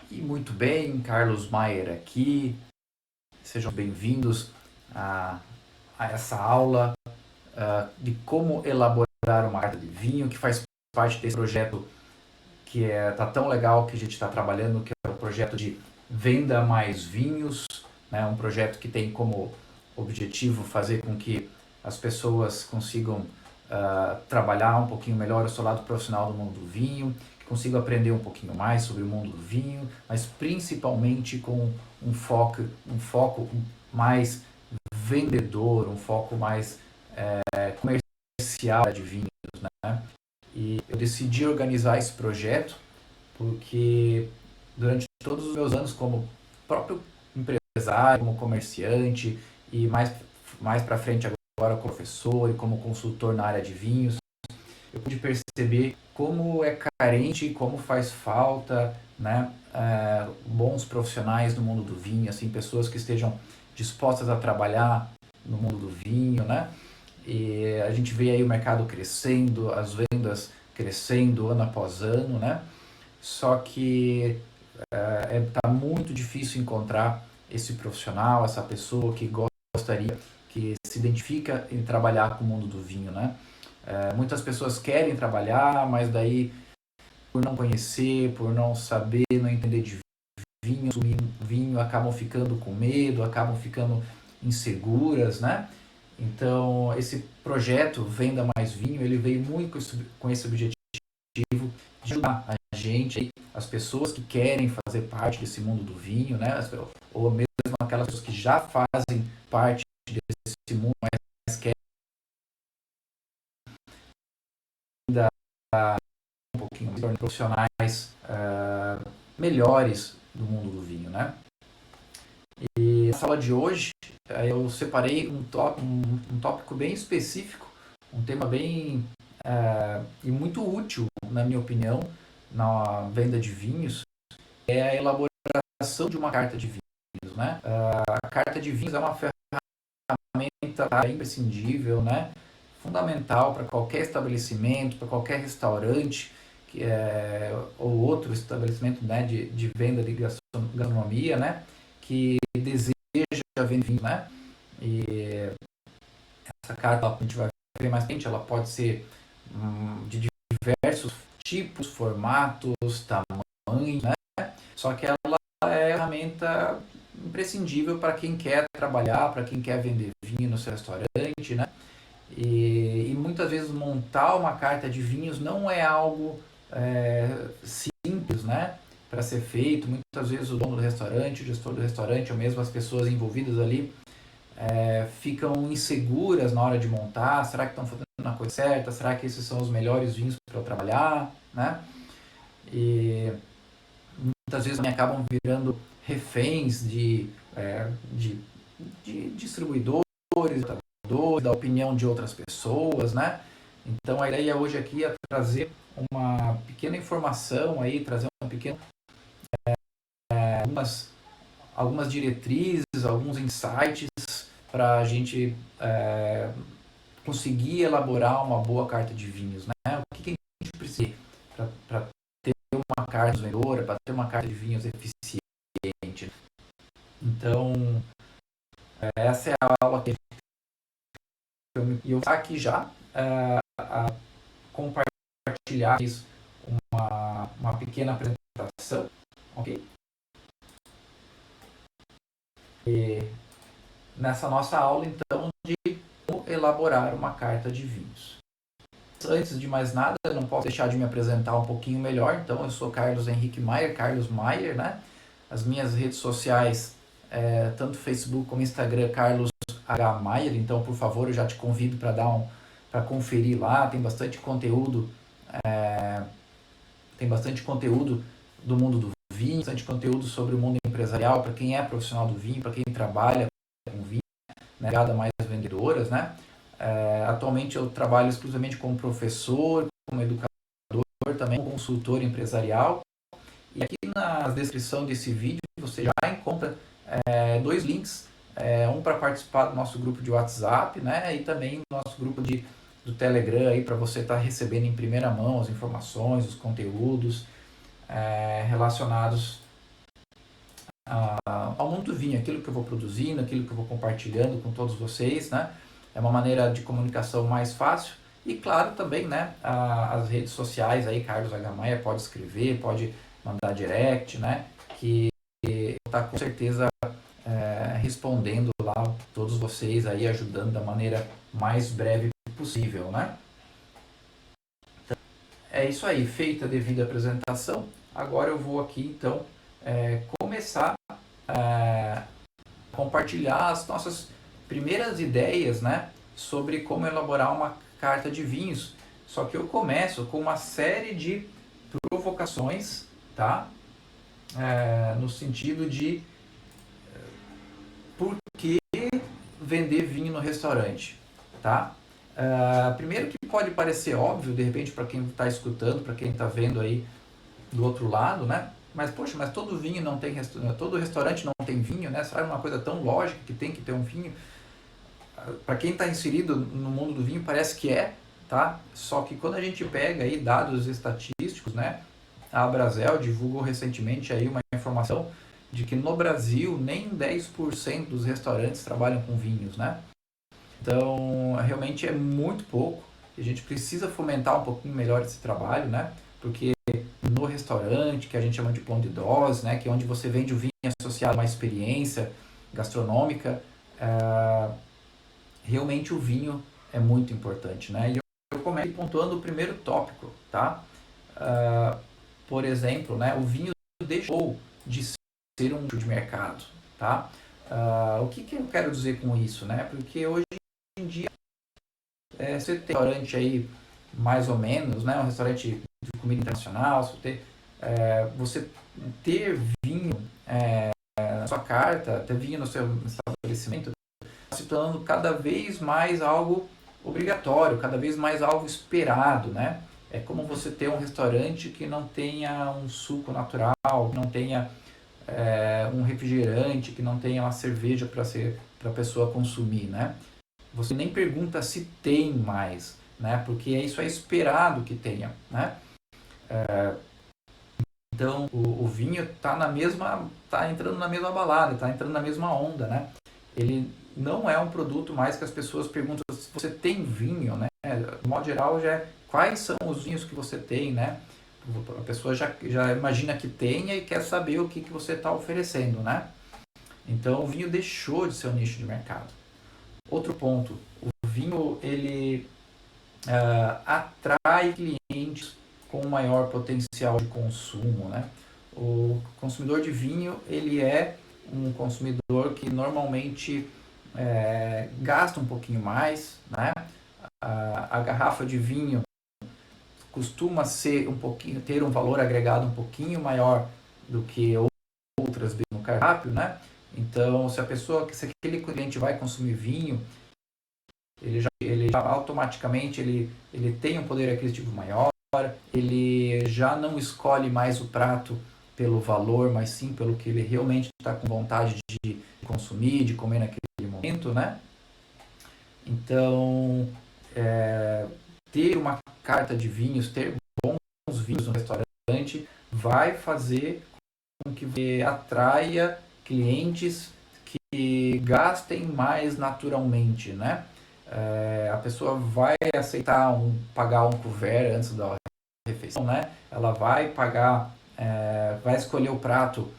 E muito bem, Carlos Maier aqui. Sejam bem-vindos a, a essa aula de como elaborar uma carta de vinho, que faz parte desse projeto que tá tão legal que a gente está trabalhando, que é o projeto de Venda Mais Vinhos, né? Um projeto que tem como objetivo fazer com que as pessoas consigam trabalhar um pouquinho melhor o seu lado profissional do mundo do vinho, que consigam aprender um pouquinho mais sobre o mundo do vinho, mas principalmente com um foco mais vendedor, um foco mais comercial de vinhos, né? E eu decidi organizar esse projeto porque durante todos os meus anos como próprio empresário, como comerciante e mais para frente agora como professor e como consultor na área de vinhos, eu pude perceber como é carente, como faz falta, né, bons profissionais no mundo do vinho, assim, pessoas que estejam dispostas a trabalhar no mundo do vinho, né? E a gente vê aí o mercado crescendo, as vendas crescendo ano após ano, né? Só que tá muito difícil encontrar esse profissional, essa pessoa que gostaria, que se identifica em trabalhar com o mundo do vinho, né? Muitas pessoas querem trabalhar, mas daí por não conhecer, por não saber, não entender de vinho, acabam ficando com medo, acabam ficando inseguras, né? Então, esse projeto Venda Mais Vinho, ele veio muito com esse objetivo de ajudar a gente, as pessoas que querem fazer parte desse mundo do vinho, né? Ou mesmo aquelas pessoas que já fazem parte desse mundo, mas querem ainda um pouquinho mais, tornar profissionais melhores do mundo do vinho, né? E na sala de hoje eu separei um tópico bem específico, um tema bem e muito útil, na minha opinião, na venda de vinhos, é a elaboração de uma carta de vinhos, né? A carta de vinhos é uma ferramenta imprescindível, né? Fundamental para qualquer estabelecimento, para qualquer restaurante ou outro estabelecimento, né, de venda de gastronomia, né? Que deseja vender vinho, né? E essa carta a gente vai ver mais frente, ela pode ser de diversos tipos, formatos, tamanhos, né? Só que ela é a ferramenta imprescindível para quem quer trabalhar, para quem quer vender vinho no seu restaurante, né? E muitas vezes montar uma carta de vinhos não é algo simples, né? Para ser feito. Muitas vezes o dono do restaurante, o gestor do restaurante, ou mesmo as pessoas envolvidas ali ficam inseguras na hora de montar. Será que estão fazendo a coisa certa? Será que esses são os melhores vinhos para eu trabalhar, né? E muitas vezes também acabam virando reféns de distribuidores, da opinião de outras pessoas, né? Então a ideia hoje aqui é trazer uma pequena informação aí, trazer um pequeno algumas diretrizes, alguns insights para a gente conseguir elaborar uma boa carta de vinhos, né? O que a gente precisa para ter uma carta vendedora, para ter uma carta de vinhos eficiente. Então, essa é a aula que eu vou aqui já a compartilhar uma pequena apresentação, ok? E nessa nossa aula, então, de como elaborar uma carta de vinhos. Antes de mais nada, eu não posso deixar de me apresentar um pouquinho melhor. Então, eu sou Carlos Henrique Maier, Carlos Maier, né? As minhas redes sociais, tanto Facebook como Instagram, Carlos H. Maier. Então, por favor, eu já te convido para conferir lá. Tem bastante conteúdo, do mundo do vinho, bastante conteúdo sobre o mundo empresarial para quem é profissional do vinho, para quem trabalha com vinho, né? Mais vendedoras, né? Atualmente eu trabalho exclusivamente como professor, como educador, também como consultor empresarial. E aqui na descrição desse vídeo você já encontra dois links, um para participar do nosso grupo de WhatsApp, né, e também o nosso grupo do Telegram aí para você estar recebendo em primeira mão as informações, os conteúdos relacionados ao mundo do vinho, aquilo que eu vou produzindo, aquilo que eu vou compartilhando com todos vocês, né? É uma maneira de comunicação mais fácil. E claro também, né, as redes sociais aí, Carlos H. Maia, pode escrever, pode mandar direct, né, que está com certeza respondendo lá todos vocês aí, ajudando da maneira mais breve possível, né. É isso aí, feita a devida apresentação, agora eu vou aqui então começar a compartilhar as nossas primeiras ideias, né, sobre como elaborar uma carta de vinhos. Só que eu começo com uma série de provocações, tá? No sentido de por que vender vinho no restaurante, tá? Primeiro que pode parecer óbvio, de repente, para quem está escutando, para quem está vendo aí do outro lado, né? Mas, poxa, mas todo vinho não tem, todo restaurante não tem vinho, né? Sabe uma coisa tão lógica que tem que ter um vinho? Para quem está inserido no mundo do vinho, parece que tá? Só que quando a gente pega aí dados estatísticos, né? A Abrazel divulgou recentemente aí uma informação de que no Brasil nem 10% dos restaurantes trabalham com vinhos, né? Então, realmente é muito pouco. A gente precisa fomentar um pouquinho melhor esse trabalho, né? Porque no restaurante, que a gente chama de plano de dose, né? Que é onde você vende o vinho associado a uma experiência gastronômica, realmente o vinho é muito importante, né? E eu começo pontuando o primeiro tópico, tá? Por exemplo, né? O vinho deixou de ser um nicho de mercado, tá? O que eu quero dizer com isso, né? Porque hoje em dia você tem um restaurante aí mais ou menos, né? Um restaurante de comida internacional, você ter vinho na sua carta, ter vinho no seu estabelecimento, se tornando cada vez mais algo obrigatório, cada vez mais algo esperado, né? É como você ter um restaurante que não tenha um suco natural, que não tenha um refrigerante, que não tenha uma cerveja para a pessoa consumir, né? Você nem pergunta se tem mais, né? Porque isso é esperado que tenha, né? Então o vinho tá entrando na mesma balada, tá entrando na mesma onda, né? Ele não é um produto mais que as pessoas perguntam se você tem vinho, né? De modo geral, quais são os vinhos que você tem, né? A pessoa já imagina que tenha e quer saber o que você está oferecendo, né? Então, o vinho deixou de ser um nicho de mercado. Outro ponto, o vinho, ele atrai clientes com maior potencial de consumo, né? O consumidor de vinho, ele é um consumidor que normalmente gasta um pouquinho mais, né? A garrafa de vinho costuma ser ter um valor agregado um pouquinho maior do que outras no cardápio, né? Então, se aquele cliente vai consumir vinho, ele já automaticamente ele tem um poder aquisitivo maior, ele já não escolhe mais o prato pelo valor, mas sim pelo que ele realmente está com vontade de consumir, de comer naquele momento, né? Então, ter uma carta de vinhos, ter bons vinhos no restaurante, vai fazer com que você atraia clientes que gastem mais naturalmente, né? A pessoa vai aceitar pagar um couvert antes da refeição, né? Ela vai pagar, vai escolher o prato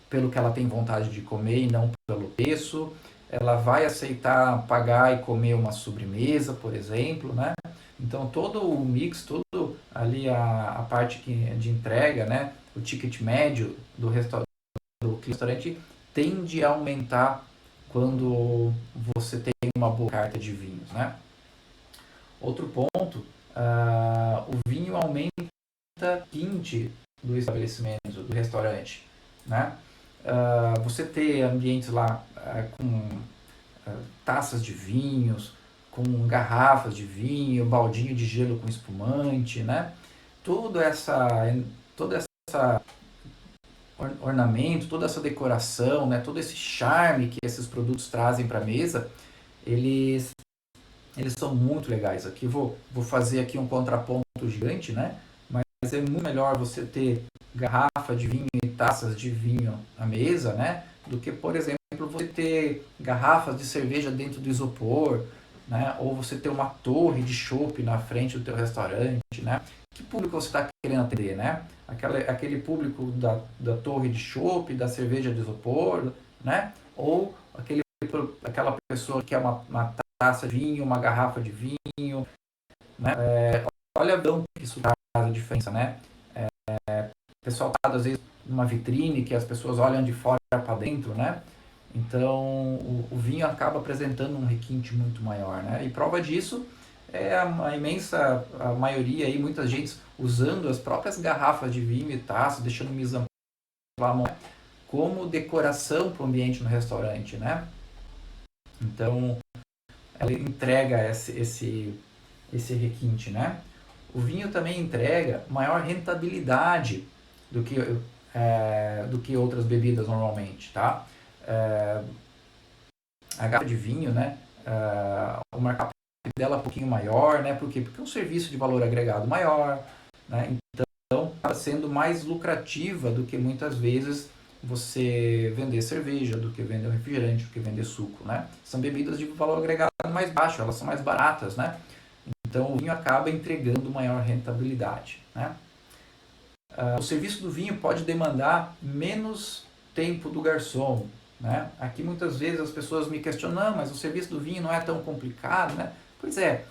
pelo que ela tem vontade de comer e não pelo preço. Ela vai aceitar pagar e comer uma sobremesa, por exemplo, né? Então todo o mix, todo ali a parte de entrega, né? O ticket médio do restaurante tende a aumentar quando você tem uma boa carta de vinhos, né? Outro ponto, o vinho aumenta o quinte do estabelecimento, do restaurante, né? Você ter ambientes lá com taças de vinhos, com garrafas de vinho, baldinho de gelo com espumante, né? Toda essa ornamento, toda essa decoração, né? Todo esse charme que esses produtos trazem para a mesa, eles são muito legais. Aqui vou fazer aqui um contraponto gigante, né? Mas é muito melhor você ter garrafa de vinho e taças de vinho à mesa, né, do que, por exemplo, você ter garrafas de cerveja dentro do isopor, né, ou você ter uma torre de chopp na frente do teu restaurante, né? Que público você está querendo atender, né? Aquele público da torre de chopp, da cerveja de isopor, né? Ou aquela pessoa que quer uma taça de vinho, uma garrafa de vinho, né? Olha que isso faz a diferença, né? O pessoal está, às vezes, numa vitrine que as pessoas olham de fora para dentro, né? Então, o vinho acaba apresentando um requinte muito maior, né? E prova disso é a imensa a maioria aí, muita gente usando as próprias garrafas de vinho e taças, deixando mise en place como decoração para o ambiente no restaurante, né? Então, ela entrega esse requinte, né? O vinho também entrega maior rentabilidade do que outras bebidas normalmente, tá? A garrafa de vinho, né? O markup dela é um pouquinho maior, né? Por quê? Porque é um serviço de valor agregado maior, né? Então, está sendo mais lucrativa do que muitas vezes você vender cerveja, do que vender um refrigerante, do que vender suco, né? São bebidas de valor agregado mais baixo, elas são mais baratas, né? Então, o vinho acaba entregando maior rentabilidade, né? O serviço do vinho pode demandar menos tempo do garçom, né? Aqui muitas vezes as pessoas me questionam, não, mas o serviço do vinho não é tão complicado, né? Pois é,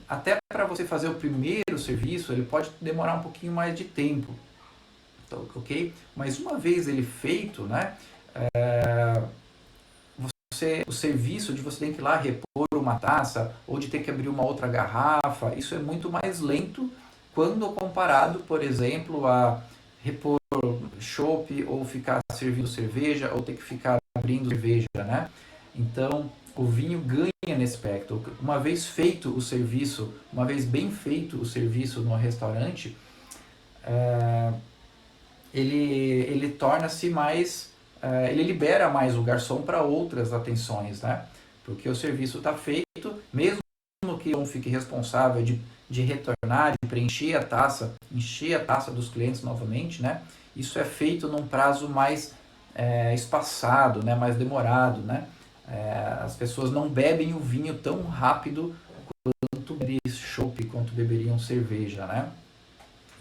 até para você fazer o primeiro serviço, ele pode demorar um pouquinho mais de tempo, então, ok? Mas uma vez ele feito, né? O serviço de você ter que ir lá repor uma taça ou de ter que abrir uma outra garrafa, isso é muito mais lento quando comparado, por exemplo, a repor chopp ou ficar servindo cerveja ou ter que ficar abrindo cerveja, né? Então, o vinho ganha nesse aspecto. Uma vez feito o serviço, uma vez bem feito o serviço no restaurante, ele torna-se mais, ele libera mais o garçom para outras atenções, né? Porque o serviço está feito, mesmo que um fique responsável de retornar, de preencher a taça, encher a taça dos clientes novamente, né? Isso é feito num prazo mais espaçado, né? Mais demorado, né? As pessoas não bebem o vinho tão rápido quanto beberiam chopp, quanto beberiam cerveja, né?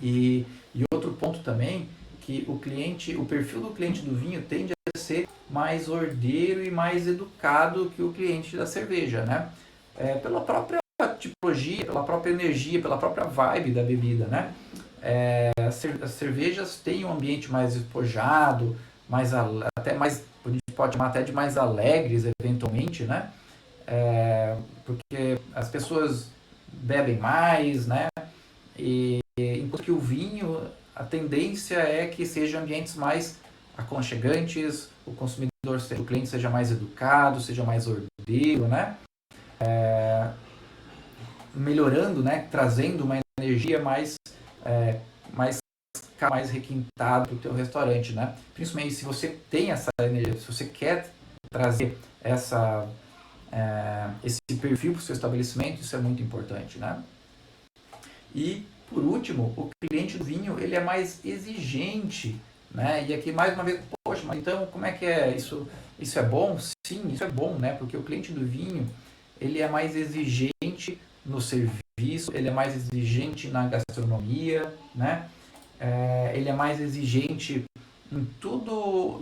E outro ponto também, que o perfil do cliente do vinho tende a ser mais ordeiro e mais educado que o cliente da cerveja, né? Pela própria tipologia, pela própria energia, pela própria vibe da bebida, né? As cervejas têm um ambiente mais despojado, até mais, a gente pode chamar até de mais alegres, eventualmente, né? Porque as pessoas bebem mais, né? Enquanto que o vinho, a tendência é que sejam ambientes mais aconchegantes, o cliente seja mais educado, seja mais ordeiro, né? Melhorando, né? Trazendo uma energia mais requintada para o teu restaurante, né? Principalmente se você tem essa energia, se você quer trazer esse perfil para o seu estabelecimento, isso é muito importante, né? E, por último, o cliente do vinho, ele é mais exigente, né? E aqui, mais uma vez, poxa, mas então, como é que é? Isso é bom? Sim, isso é bom, né? Porque o cliente do vinho, ele é mais exigente no serviço, ele é mais exigente na gastronomia, né? Ele é mais exigente em todo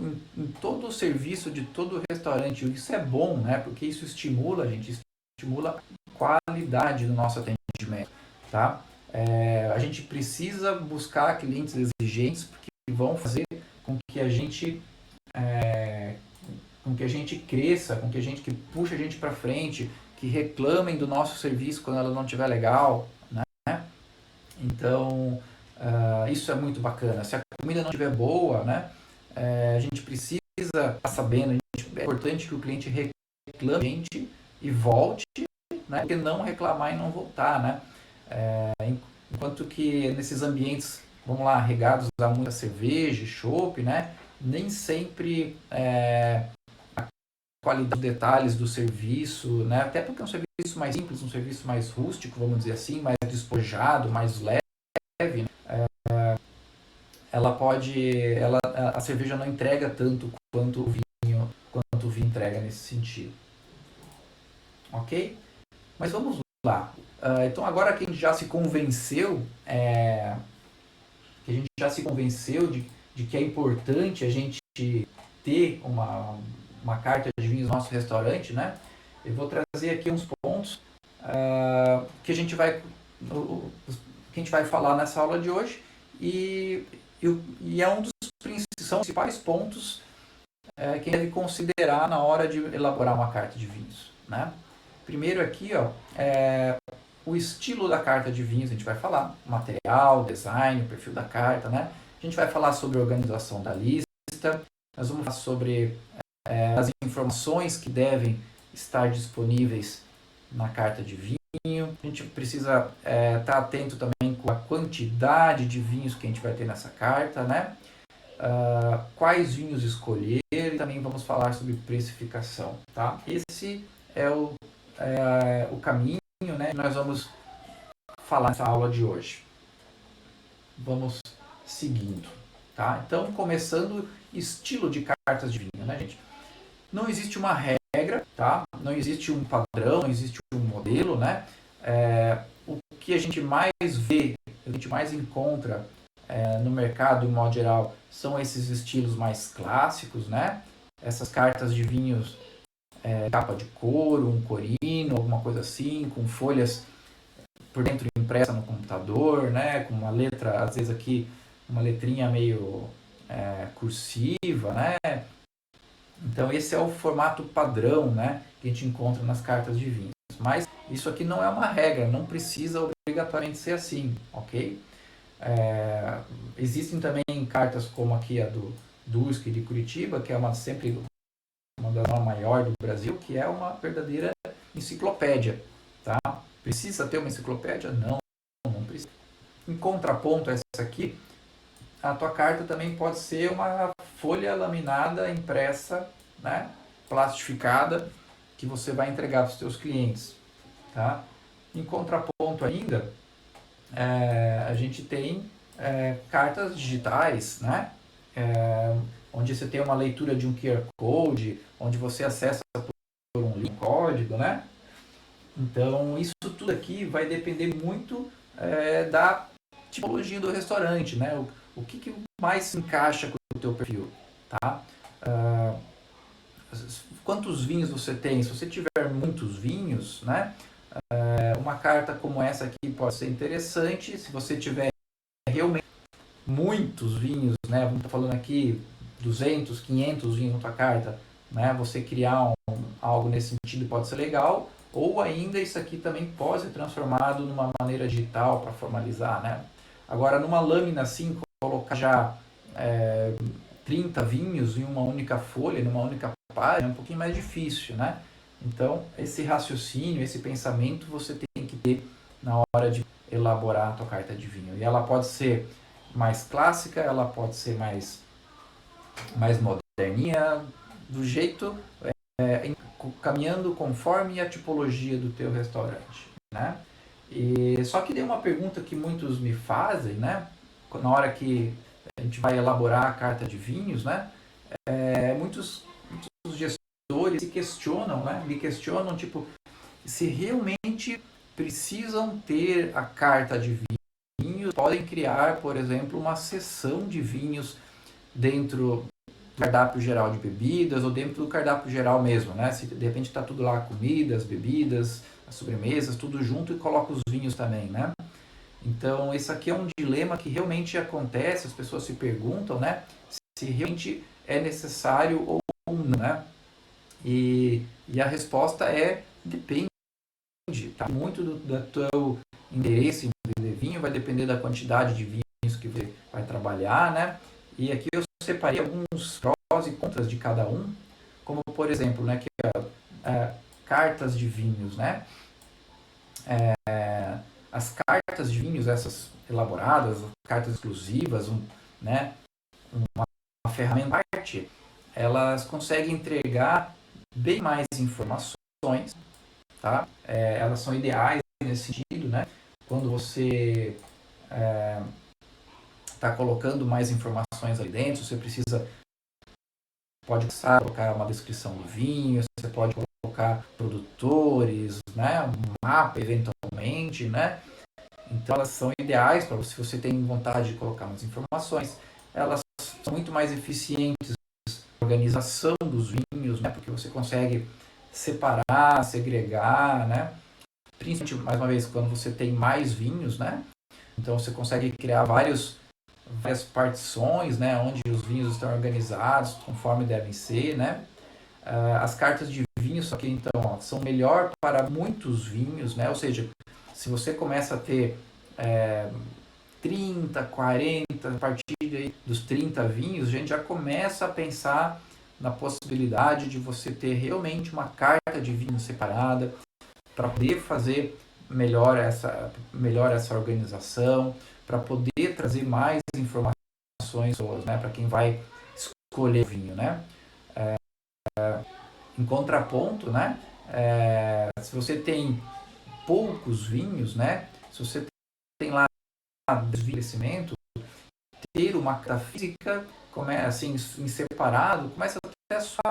o serviço de todo o restaurante. Isso é bom, né? Porque isso estimula, estimula a qualidade do nosso atendimento, tá? A gente precisa buscar clientes exigentes que vão fazer com que a gente cresça, que puxe a gente para frente, que reclamem do nosso serviço quando ela não estiver legal, né? Então, isso é muito bacana. Se a comida não estiver boa, né? A gente precisa estar sabendo, é importante que o cliente reclame a gente e volte, né? Porque não reclamar e não voltar, né? Enquanto que nesses ambientes, vamos lá, regados a muita cerveja, chopp, né? Nem sempre a qualidade dos detalhes do serviço, né? Até porque é um serviço mais simples, um serviço mais rústico, vamos dizer assim, mais despojado, mais leve, né? a cerveja não entrega tanto quanto o vinho entrega nesse sentido. Ok? Mas vamos lá. Então agora que a gente já se convenceu, de que é importante a gente ter uma carta de vinhos no nosso restaurante, né? Eu vou trazer aqui uns pontos que a gente vai falar nessa aula de hoje e é um dos principais pontos que deve considerar na hora de elaborar uma carta de vinhos, né? Primeiro aqui, o estilo da carta de vinhos, a gente vai falar, o material, design, o perfil da carta, né? A gente vai falar sobre a organização da lista, nós vamos falar sobre as informações que devem estar disponíveis na carta de vinho. A gente precisa estar atento também com a quantidade de vinhos que a gente vai ter nessa carta, né? Quais vinhos escolher, e também vamos falar sobre precificação, tá? Esse é o caminho, né, que nós vamos falar nessa aula de hoje. Vamos seguindo, tá? Então, começando, estilo de cartas de vinho, né, gente? Não existe uma regra, tá? Não existe um padrão, não existe um modelo, né? O que a gente mais vê, a gente mais encontra no mercado, de um modo geral, são esses estilos mais clássicos, né? Essas cartas de vinhos capa de couro, um corino, alguma coisa assim, com folhas por dentro impressa no computador, né? Com uma letra, às vezes aqui, uma letrinha meio cursiva, né? Então esse é o formato padrão, né, que a gente encontra nas cartas de vinhos. Mas isso aqui não é uma regra, não precisa obrigatoriamente ser assim, ok? Existem também cartas como aqui a do whisky de Curitiba, que é sempre uma das maiores do Brasil, que é uma verdadeira enciclopédia, tá? Precisa ter uma enciclopédia? Não, não precisa. Em contraponto a essa aqui, a tua carta também pode ser uma folha laminada, impressa, né, plastificada, que você vai entregar para os teus clientes, tá? Em contraponto ainda, a gente tem cartas digitais, né, onde você tem uma leitura de um QR Code, onde você acessa por um link, código, né? Então, isso tudo aqui vai depender muito da tipologia do restaurante, né? O que mais se encaixa com o teu perfil, tá? Quantos vinhos você tem? Se você tiver muitos vinhos, né? Uma carta como essa aqui pode ser interessante. Se você tiver realmente muitos vinhos, né? Vamos estar falando aqui 200, 500 vinhos na tua carta, né? Você criar algo nesse sentido pode ser legal. Ou ainda isso aqui também pode ser transformado numa maneira digital para formalizar, né? Agora, numa lâmina assim, colocar já 30 vinhos em uma única folha, numa única página, é um pouquinho mais difícil, né? Então, esse raciocínio, esse pensamento você tem que ter na hora de elaborar a tua carta de vinho. E ela pode ser mais clássica, ela pode ser mais moderninha, do jeito, caminhando conforme a tipologia do teu restaurante, né? Só que tem uma pergunta que muitos me fazem, né? Na hora que a gente vai elaborar a carta de vinhos, né? Muitos gestores se questionam, né? Me questionam, tipo, se realmente precisam ter a carta de vinhos, podem criar, por exemplo, uma seção de vinhos dentro do cardápio geral de bebidas ou dentro do cardápio geral mesmo, né? Se de repente está tudo lá, comidas, bebidas, as sobremesas, tudo junto e coloca os vinhos também, né? Então, esse aqui é um dilema que realmente acontece, as pessoas se perguntam, né? Se realmente é necessário ou não, né? E a resposta é depende, tá? Muito do teu interesse em beber vinho, vai depender da quantidade de vinhos que você vai trabalhar, né? E aqui eu separei alguns prós e contras de cada um, como por exemplo, né, que cartas de vinhos, né? As cartas de vinhos, essas elaboradas, cartas exclusivas, né, uma ferramenta de arte, elas conseguem entregar bem mais informações, tá? Elas são ideais nesse sentido, né? Quando você está colocando mais informações ali dentro, você pode colocar uma descrição do vinho, você pode colocar produtores, né, um mapa eventualmente, né? Então elas são ideais para se você tem vontade de colocar umas informações. Elas são muito mais eficientes na organização dos vinhos, né? Porque você consegue separar, segregar, né? Principalmente, mais uma vez, quando você tem mais vinhos, né? Então você consegue criar várias partições, né? Onde os vinhos estão organizados conforme devem ser, né? As cartas de vinho, só que então, ó, são melhor para muitos vinhos, né? Ou seja, se você começa a ter 30, 40, a partir dos 30 vinhos, a gente já começa a pensar na possibilidade de você ter realmente uma carta de vinho separada para poder fazer melhor essa organização, para poder trazer mais informações, né, para quem vai escolher o vinho, né? Em contraponto, né, se você tem poucos vinhos, né, se você tem lá envelhecimento, ter uma carta física assim, em separado, começa até só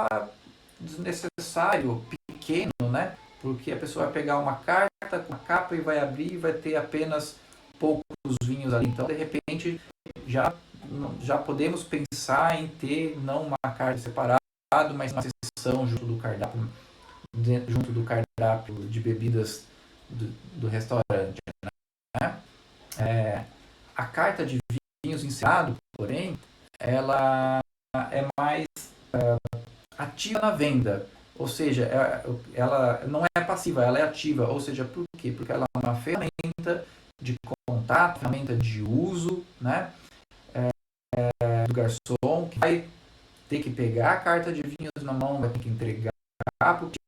desnecessário, pequeno, né? Porque a pessoa vai pegar uma carta com a capa e vai abrir e vai ter apenas poucos vinhos ali. Então, de repente, já podemos pensar em ter não uma carta separada, mas uma seção junto do cardápio de bebidas do restaurante, né? A carta de vinhos encerrado, porém, ela é mais ativa na venda, ou seja, ela não é passiva, ela é ativa, ou seja, por quê? Porque ela é uma ferramenta de contato, ferramenta de uso, né, do garçom, que vai ter que pegar a carta de vinhos na mão, vai ter que entregar, porque,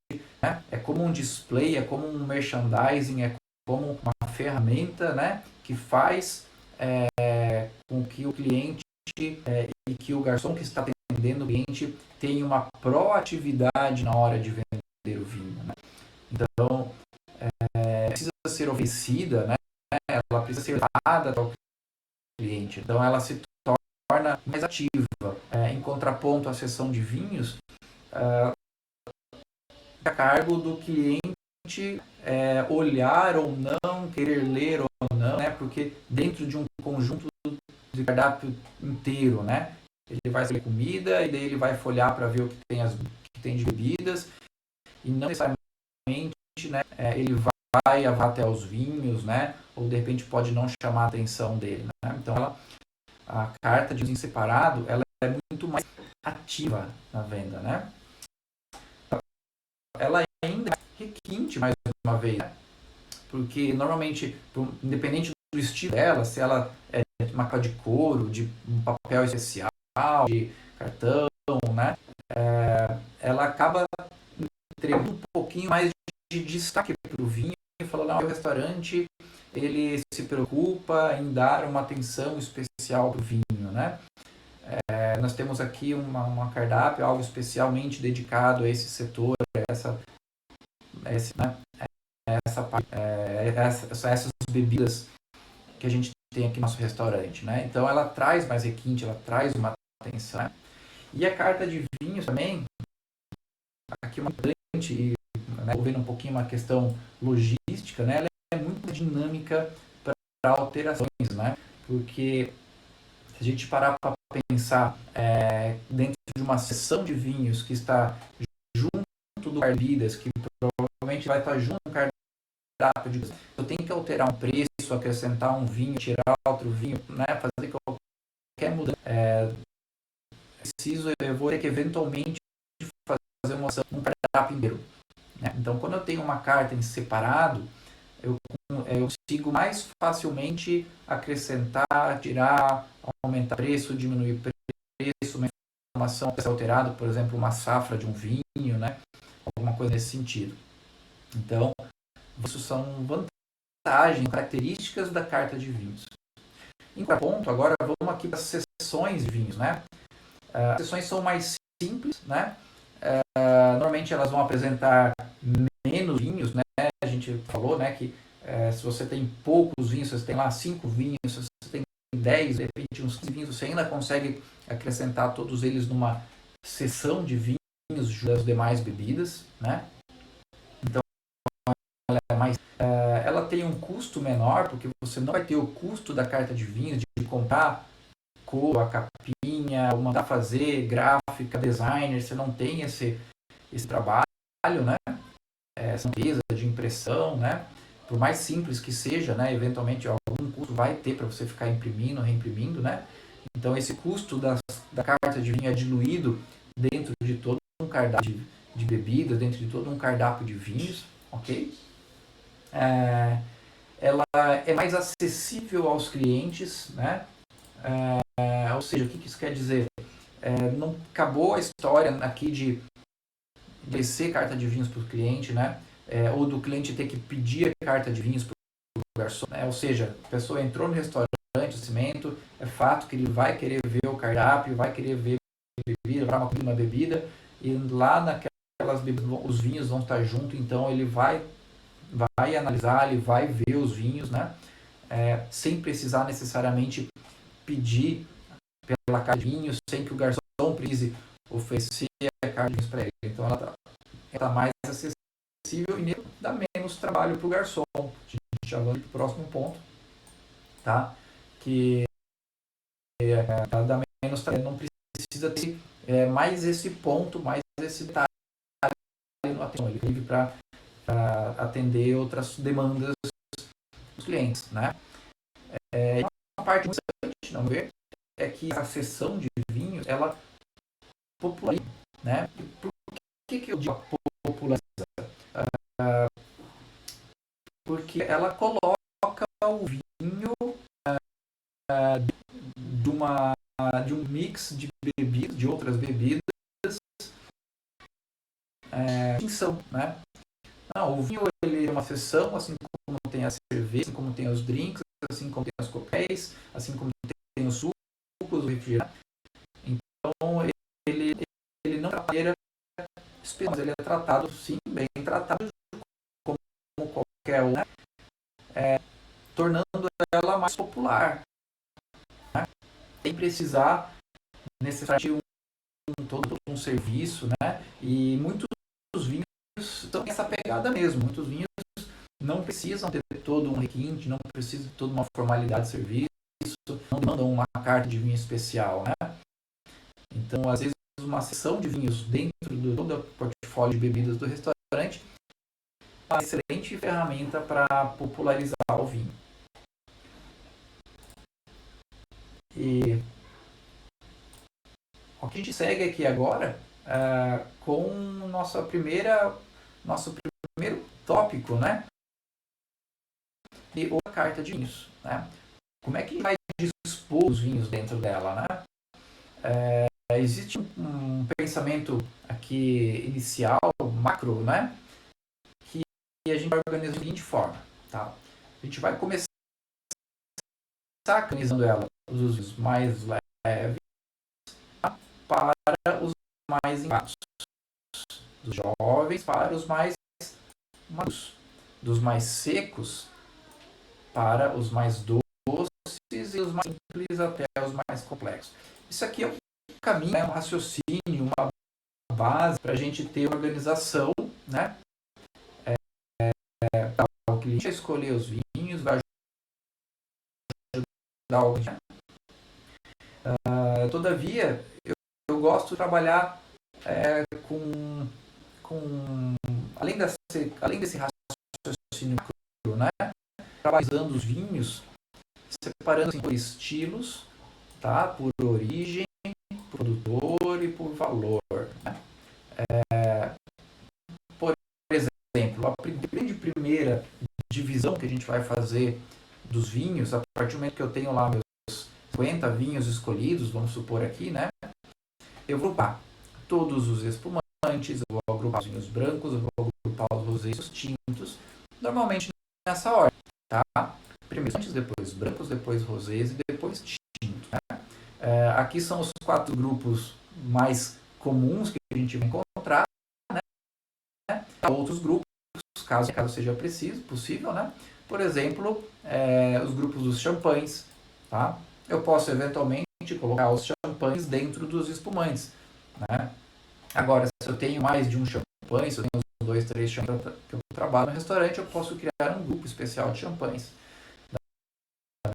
né, é como um display, é como um merchandising, é como uma ferramenta, né, que faz com que o cliente e que o garçom que está atendendo o cliente tenha uma proatividade na hora de vender o vinho, né? Então, precisa ser oferecida, né? Ela precisa ser dada ao cliente. Então, ela se torna mais ativa. Em contraponto à seção de vinhos, a cargo do cliente olhar ou não, querer ler ou não, né? Porque dentro de um conjunto de cardápio inteiro, né? Ele vai escolher comida e daí ele vai folhear para ver o que tem de bebidas e não necessariamente, né, ele vai até os vinhos, né? Ou de repente pode não chamar a atenção dele, né? Então a carta de vinho separado, ela é muito mais ativa na venda, né? Ela ainda é requinte mais uma vez, né? Porque normalmente, independente do estilo dela, se ela é uma capa de couro, de um papel especial, de cartão, né? Ela acaba entregando um pouquinho mais de destaque para o vinho e falando, não, o restaurante ele se preocupa em dar uma atenção especial para o vinho, né? Nós temos aqui uma cardápio, algo especialmente dedicado a esse setor, essas bebidas que a gente tem aqui no nosso restaurante, né? Então ela traz mais requinte, ela traz uma atenção, né? E a carta de vinhos também, aqui uma importante, né, vendo um pouquinho uma questão logística, né? Ela é muito dinâmica para alterações, né? Porque se a gente parar para pensar dentro de uma seção de vinhos que está junto do bebidas, que provavelmente vai estar junto com o cardápio, eu tenho que alterar um preço, acrescentar um vinho, tirar outro vinho, né? Fazer qualquer mudança. Eu vou ter que eventualmente fazer uma ação, um cardápio inteiro, né? Então, quando eu tenho uma carta em separado, eu consigo mais facilmente acrescentar, tirar, aumentar preço, diminuir preço, uma informação ser alterada, por exemplo, uma safra de um vinho, né? Alguma coisa nesse sentido. Então, isso são vantagens, características da carta de vinhos. Em contraponto, agora vamos aqui para as seções de vinhos, né? As seções são mais simples, né? Normalmente elas vão apresentar menos vinhos, né? A gente falou, né, que se você tem poucos vinhos, se você tem lá 5 vinhos, se você tem 10, de repente uns 15 vinhos, você ainda consegue acrescentar todos eles numa seção de vinhos das demais bebidas, né? Então ela tem um custo menor, porque você não vai ter o custo da carta de vinhos, de comprar cor, a capinha, mandar fazer gráfica, designer, você não tem esse trabalho, né? Essa empresa de impressão, né? Por mais simples que seja, né? Eventualmente algum custo vai ter para você ficar imprimindo, reimprimindo, né? Então esse custo da carta de vinho é diluído dentro de todo um cardápio de bebidas, dentro de todo um cardápio de vinhos, ok? Ela é mais acessível aos clientes, né? Ou seja, o que isso quer dizer? Não acabou a história aqui de descer carta de vinhos para o cliente, né? Ou do cliente ter que pedir a carta de vinhos para o garçom, né? Ou seja, a pessoa entrou no restaurante, cimento, é fato que ele vai querer ver o cardápio, vai querer ver bebida, vai uma bebida, e lá naquelas bebidas os vinhos vão estar junto, então ele vai analisar, ele vai ver os vinhos, né? Sem precisar necessariamente pedir pela carta de vinhos, sem que o garçom precise oferecer a carta de vinhos para ele. Então ela está mais acessível e dá menos trabalho para o garçom. A gente já vai para o próximo ponto, tá? Que dá menos trabalho, não precisa ter mais esse ponto, mais esse detalhe no atenção. Ele vive para atender outras demandas dos clientes, né? Uma parte muito importante, não ver, é que a seção de vinhos, ela populariza, né? Por que eu digo populariza? Porque ela coloca o vinho de um mix de bebidas, de outras bebidas, distinção, né? Não, o vinho ele é uma seção, assim como tem a cerveja, assim como tem os drinks, assim como tem os coquetéis, assim como tem os sucos, o refrigerante. Então ele não é uma maneira especial, mas ele é tratado, sim, bem tratado, como qualquer um, né? Tornando ela mais popular, né? Sem precisar necessariamente todo um serviço, né? E muitos vinhos estão nessa pegada mesmo. Muitos vinhos não precisam ter todo um requinte, não precisam de toda uma formalidade de serviço, não demandam uma carta de vinho especial, né? Então, às vezes, uma seção de vinhos dentro do todo o portfólio de bebidas do restaurante é uma excelente ferramenta para popularizar o vinho. E o que a gente segue aqui agora com nosso primeiro tópico, né? E a carta de vinhos, né? Como é que a gente vai dispor os vinhos dentro dela, né? Existe um pensamento aqui inicial, macro, né? Que a gente vai organizar da seguinte forma, tá? A gente vai começar organizando ela os vinhos mais leves para os mais engados, dos jovens para os mais maduros, dos mais secos para os mais doces e os mais simples até os mais complexos. Isso aqui é um caminho, um raciocínio, uma base para a gente ter organização, né? O cliente a escolher os vinhos, vai ajudar o cliente. Todavia, eu gosto de trabalhar além desse raciocínio macro, né? Trabalhando os vinhos, separando assim, por estilos, tá? Por origem, por produtor e por valor, né? Por exemplo, a grande primeira divisão que a gente vai fazer dos vinhos, a partir do momento que eu tenho lá meus 50 vinhos escolhidos, vamos supor aqui, né? Eu vou agrupar todos os espumantes, eu vou agrupar os vinhos brancos, eu vou agrupar os rosés e os tintos, normalmente nessa ordem, tá? Primeiro tintos, depois brancos, depois rosés e depois tintos, né? Aqui são os 4 grupos mais comuns que a gente vai encontrar, né? Há outros grupos, caso seja possível, né? Por exemplo, os grupos dos champanhes, tá? eu posso eventualmente colocar os champanhes dentro dos espumantes, né? Agora, se eu tenho mais de um champanhe, se eu tenho 2, 3 champanhes que eu trabalho no restaurante, eu posso criar um grupo especial de champanhes. Da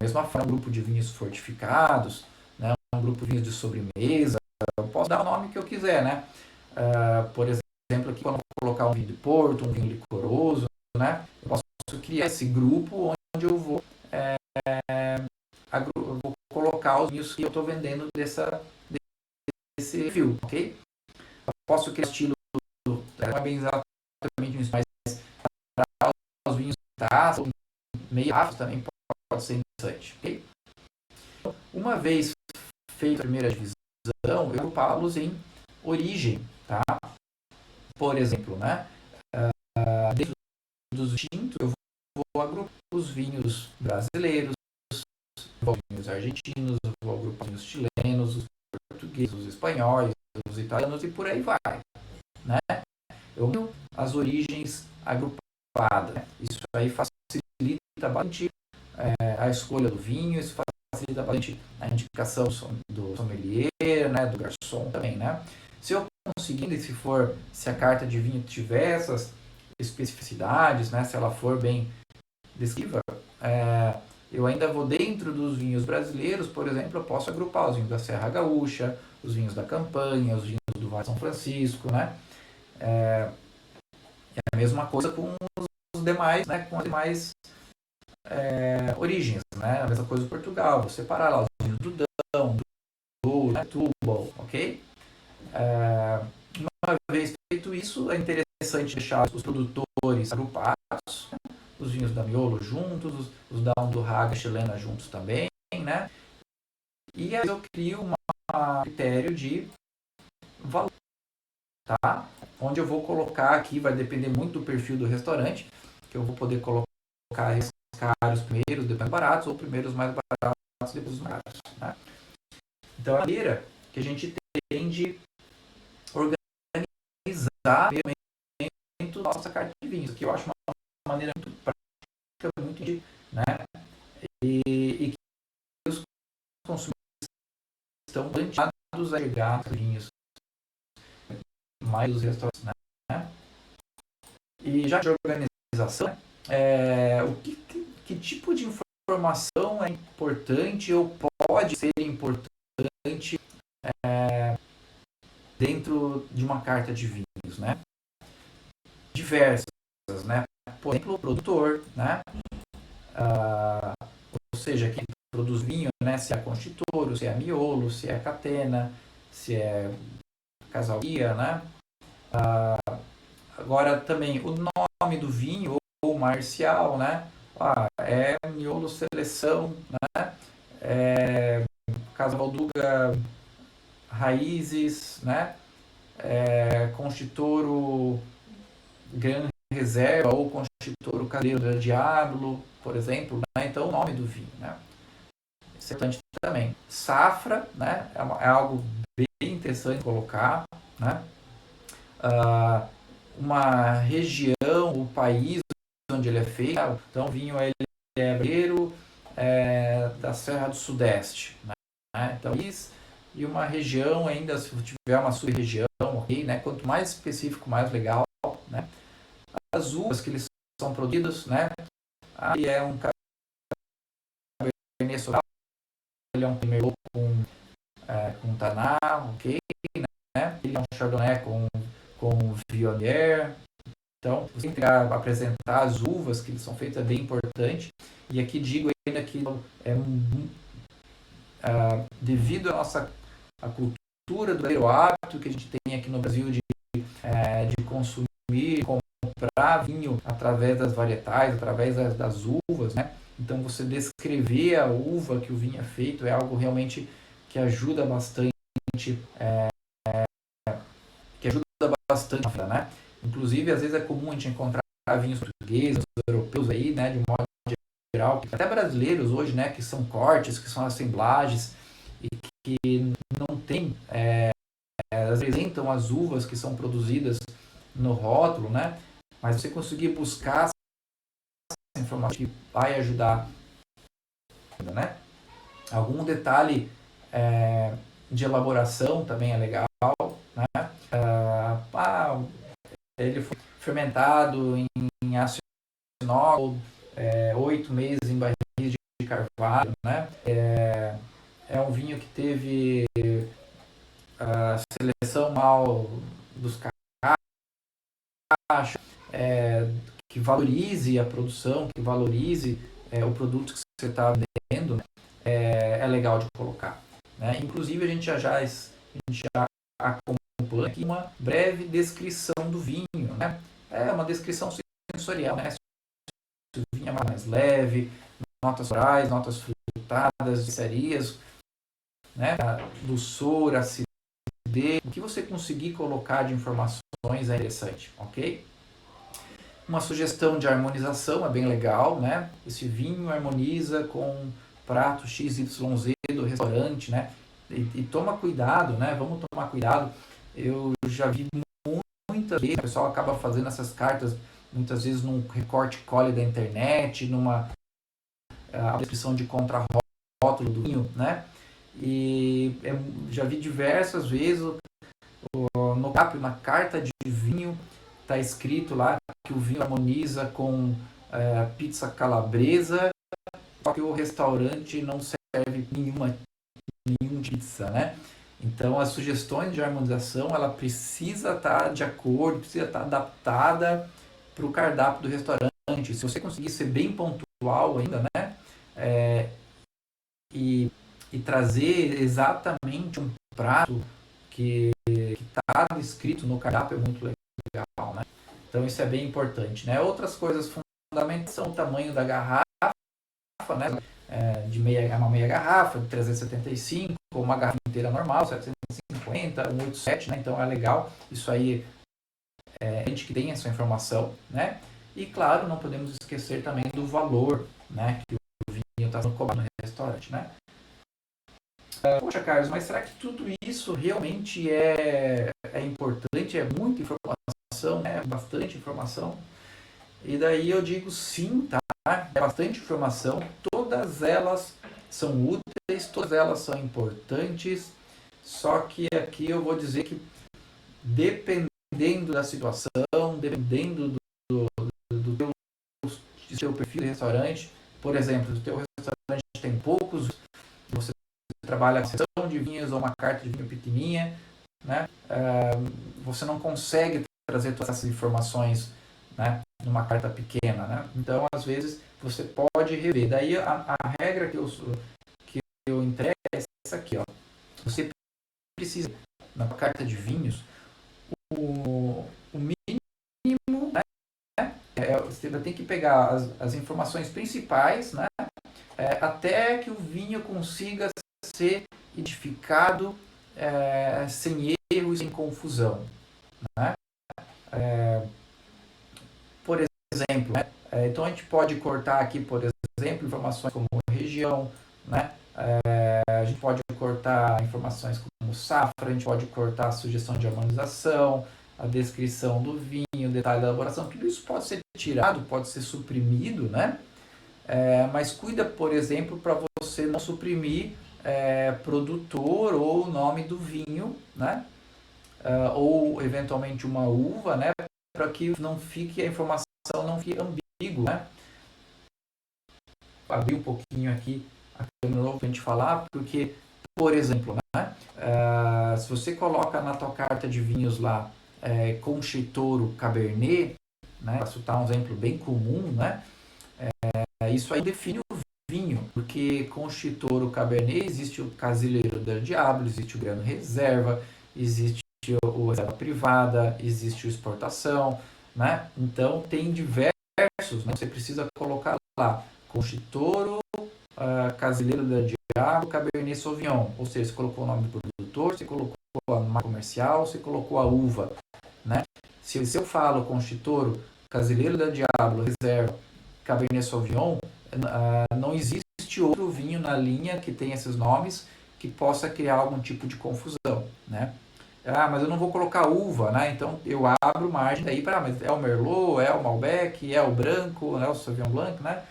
mesma forma, um grupo de vinhos fortificados, né? Um grupo de vinhos de sobremesa, eu posso dar o nome que eu quiser, né? Por exemplo, aqui quando eu vou colocar um vinho de Porto, um vinho licoroso, né? Eu posso criar esse grupo onde eu vou, eu vou colocar os vinhos que eu estou vendendo desse fio, ok? Eu posso criar estilo, não é bem exatamente isso, mas para os vinhos de taça, meio rápido também pode ser interessante, ok? Uma vez feita a primeira divisão, eu vou agrupá-los em origem, tá? Por exemplo, né? Dentro dos tintos, eu vou agrupar os vinhos brasileiros, os vinhos argentinos, eu vou agrupar os vinhos chilenos, os portugueses, os espanhóis, os italianos e por aí vai, né? Eu tenho as origens agrupadas, né? Isso aí facilita bastante a escolha do vinho, isso facilita bastante a indicação do sommelier, né, do garçom também, né? Se eu conseguir, se a carta de vinho tiver essas especificidades, né, se ela for bem descritiva, eu ainda vou dentro dos vinhos brasileiros, por exemplo, eu posso agrupar os vinhos da Serra Gaúcha, os vinhos da Campanha, os vinhos do Vale São Francisco, né? É a mesma coisa com os demais, né, com as demais origens, né? A mesma coisa do Portugal, vou separar lá os vinhos do Dão, do Setúbal, ok? Uma vez feito isso, é interessante deixar os produtores agrupados, né? Os vinhos da Miolo juntos, os da Undurraga chilena juntos também, né? E aí eu crio um critério de valor, tá? Onde eu vou colocar aqui, vai depender muito do perfil do restaurante, que eu vou poder colocar esses caros primeiros, depois baratos, ou primeiros mais baratos, depois os mais caros, né? Então, é a maneira que a gente tem de organizar a nossa carta de vinhos, que eu acho uma maneira muito prática, muito né? E que os consumidores estão planteados a chegar a vinhos mais dos restaurantes, né? E já de organização, que tipo de informação é importante ou pode ser importante dentro de uma carta de vinhos, né? Diversas, né? Por exemplo, o produtor, né? Ou seja, quem produz vinho, né? Se é a Conchitoro, se é a Miolo, se é a Catena, se é Casal Guia, né? Agora também o nome do vinho ou Marcial, né? É Miolo Seleção, né? Casa Valduga Raízes, né? Conchitoro Gran Reserva ou Conchitoro Caseiro del Diablo, por exemplo, né? Então o nome do vinho, né? Isso é importante também. Safra, né? É algo bem interessante colocar, né? Uma região, o país onde ele é feito. Então o vinho ele é brasileiro, da Serra do Sudeste, né? Então isso, e uma região ainda, se tiver uma sub-região, ok, né? Quanto mais específico, mais legal, né? As uvas que eles são produzidas, né? Aí é um Cabernet Sauvignon, ele é um Merlot com Taná, ok, né? Ele é um Chardonnay com Viognier. Então, você tem que apresentar as uvas que são feitas é bem importante. E aqui digo ainda que devido à nossa cultura do hábito que a gente tem aqui no Brasil de consumir, comprar vinho através das varietais, através das uvas, né? Então, você descrever a uva que o vinho é feito é algo realmente que ajuda bastante, né? Inclusive, às vezes é comum a gente encontrar vinhos portugueses, europeus aí, né? De um modo geral, até brasileiros hoje, né? Que são cortes, que são assemblagens e que não tem, apresentam as uvas que são produzidas no rótulo, né? Mas você conseguir buscar essa informação que vai ajudar, né? Algum detalhe de elaboração também é legal, né? Ele foi fermentado em ácido inox, 8 meses em barris de carvalho, né? É um vinho que teve a seleção mal dos cachos, que valorize a produção, que valorize o produto que você está vendendo, né? É legal de colocar, né? Inclusive a gente já acompanha aqui uma breve descrição do vinho, né? É uma descrição sensorial, né? Se o vinho é mais leve, notas florais, notas frutadas, especiarias, né? Doçor, acidez, o que você conseguir colocar de informações é interessante, ok? Uma sugestão de harmonização é bem legal, né? Esse vinho harmoniza com prato XYZ do restaurante, né? E toma cuidado, né? Vamos tomar cuidado. Eu já vi muitas vezes, o pessoal acaba fazendo essas cartas, muitas vezes num recorte cole da internet, numa descrição de contrarótulo do vinho, né? E já vi diversas vezes no capio, na carta de vinho, está escrito lá que o vinho harmoniza com pizza calabresa, só que o restaurante não serve nenhuma pizza, né? Então, as sugestões de harmonização, ela precisa estar de acordo, precisa estar adaptada para o cardápio do restaurante. Se você conseguir ser bem pontual ainda, né? E trazer exatamente um prato que está descrito no cardápio é muito legal, né? Então, isso é bem importante, né? Outras coisas fundamentais são o tamanho da garrafa, né? Uma meia garrafa de 375, ou uma garrafa inteira normal, 750, 187, né? Então é legal. Isso aí a gente que tem essa informação, né? E claro, não podemos esquecer também do valor, né? Que o vinho está sendo cobrado no restaurante, né? Poxa, Carlos, mas será que tudo isso realmente é importante? É muita informação, né? Bastante informação? E daí eu digo sim, tá? É bastante informação, todas elas são úteis, todas elas são importantes, só que aqui eu vou dizer que dependendo da situação, dependendo do seu perfil de restaurante, por exemplo, se o teu restaurante tem poucos, você trabalha com sessão de vinhos ou uma carta de vinho pequenininha, né? Você não consegue trazer todas essas informações, né, numa carta pequena, né? Então, às vezes, você pode rever. Daí, a regra que eu entrego é essa aqui, ó. Você precisa, na carta de vinhos, o mínimo, né? Você tem que pegar as informações principais, né? Até que o vinho consiga ser identificado sem erro e sem confusão, né? Por exemplo, né? Então a gente pode cortar aqui, por exemplo, informações como região, né? A gente pode cortar informações como safra, a gente pode cortar a sugestão de harmonização, a descrição do vinho, detalhe da elaboração, tudo isso pode ser tirado, pode ser suprimido, né? Mas cuida, por exemplo, para você não suprimir produtor ou o nome do vinho, né? Ou eventualmente uma uva, né? Para que não fique a informação não fique ambígua, né? Abrir um pouquinho aqui a câmera novo para a gente falar, porque, por exemplo, né? Se você coloca na tua carta de vinhos lá Conchitoro Cabernet, né? Para citar um exemplo bem comum, né? Isso aí define o vinho, porque Conchitoro Cabernet existe o Casileiro del Diablo, existe o Grano Reserva, existe o reserva privada, existe o exportação, né? Então tem diversos, né? Você precisa colocar lá Conchitoro, Casileiro del Diablo, Cabernet Sauvignon, ou seja, você colocou o nome do produtor, você colocou a marca comercial, você colocou a uva, né? Se eu falo Conchitoro, Casileiro del Diablo, Reserva, Cabernet Sauvignon, não existe outro vinho na linha que tem esses nomes que possa criar algum tipo de confusão, né? Mas eu não vou colocar uva, né? Então eu abro margem daí para, mas é o Merlot, é o Malbec, é o branco, é o Sauvignon Blanc, né?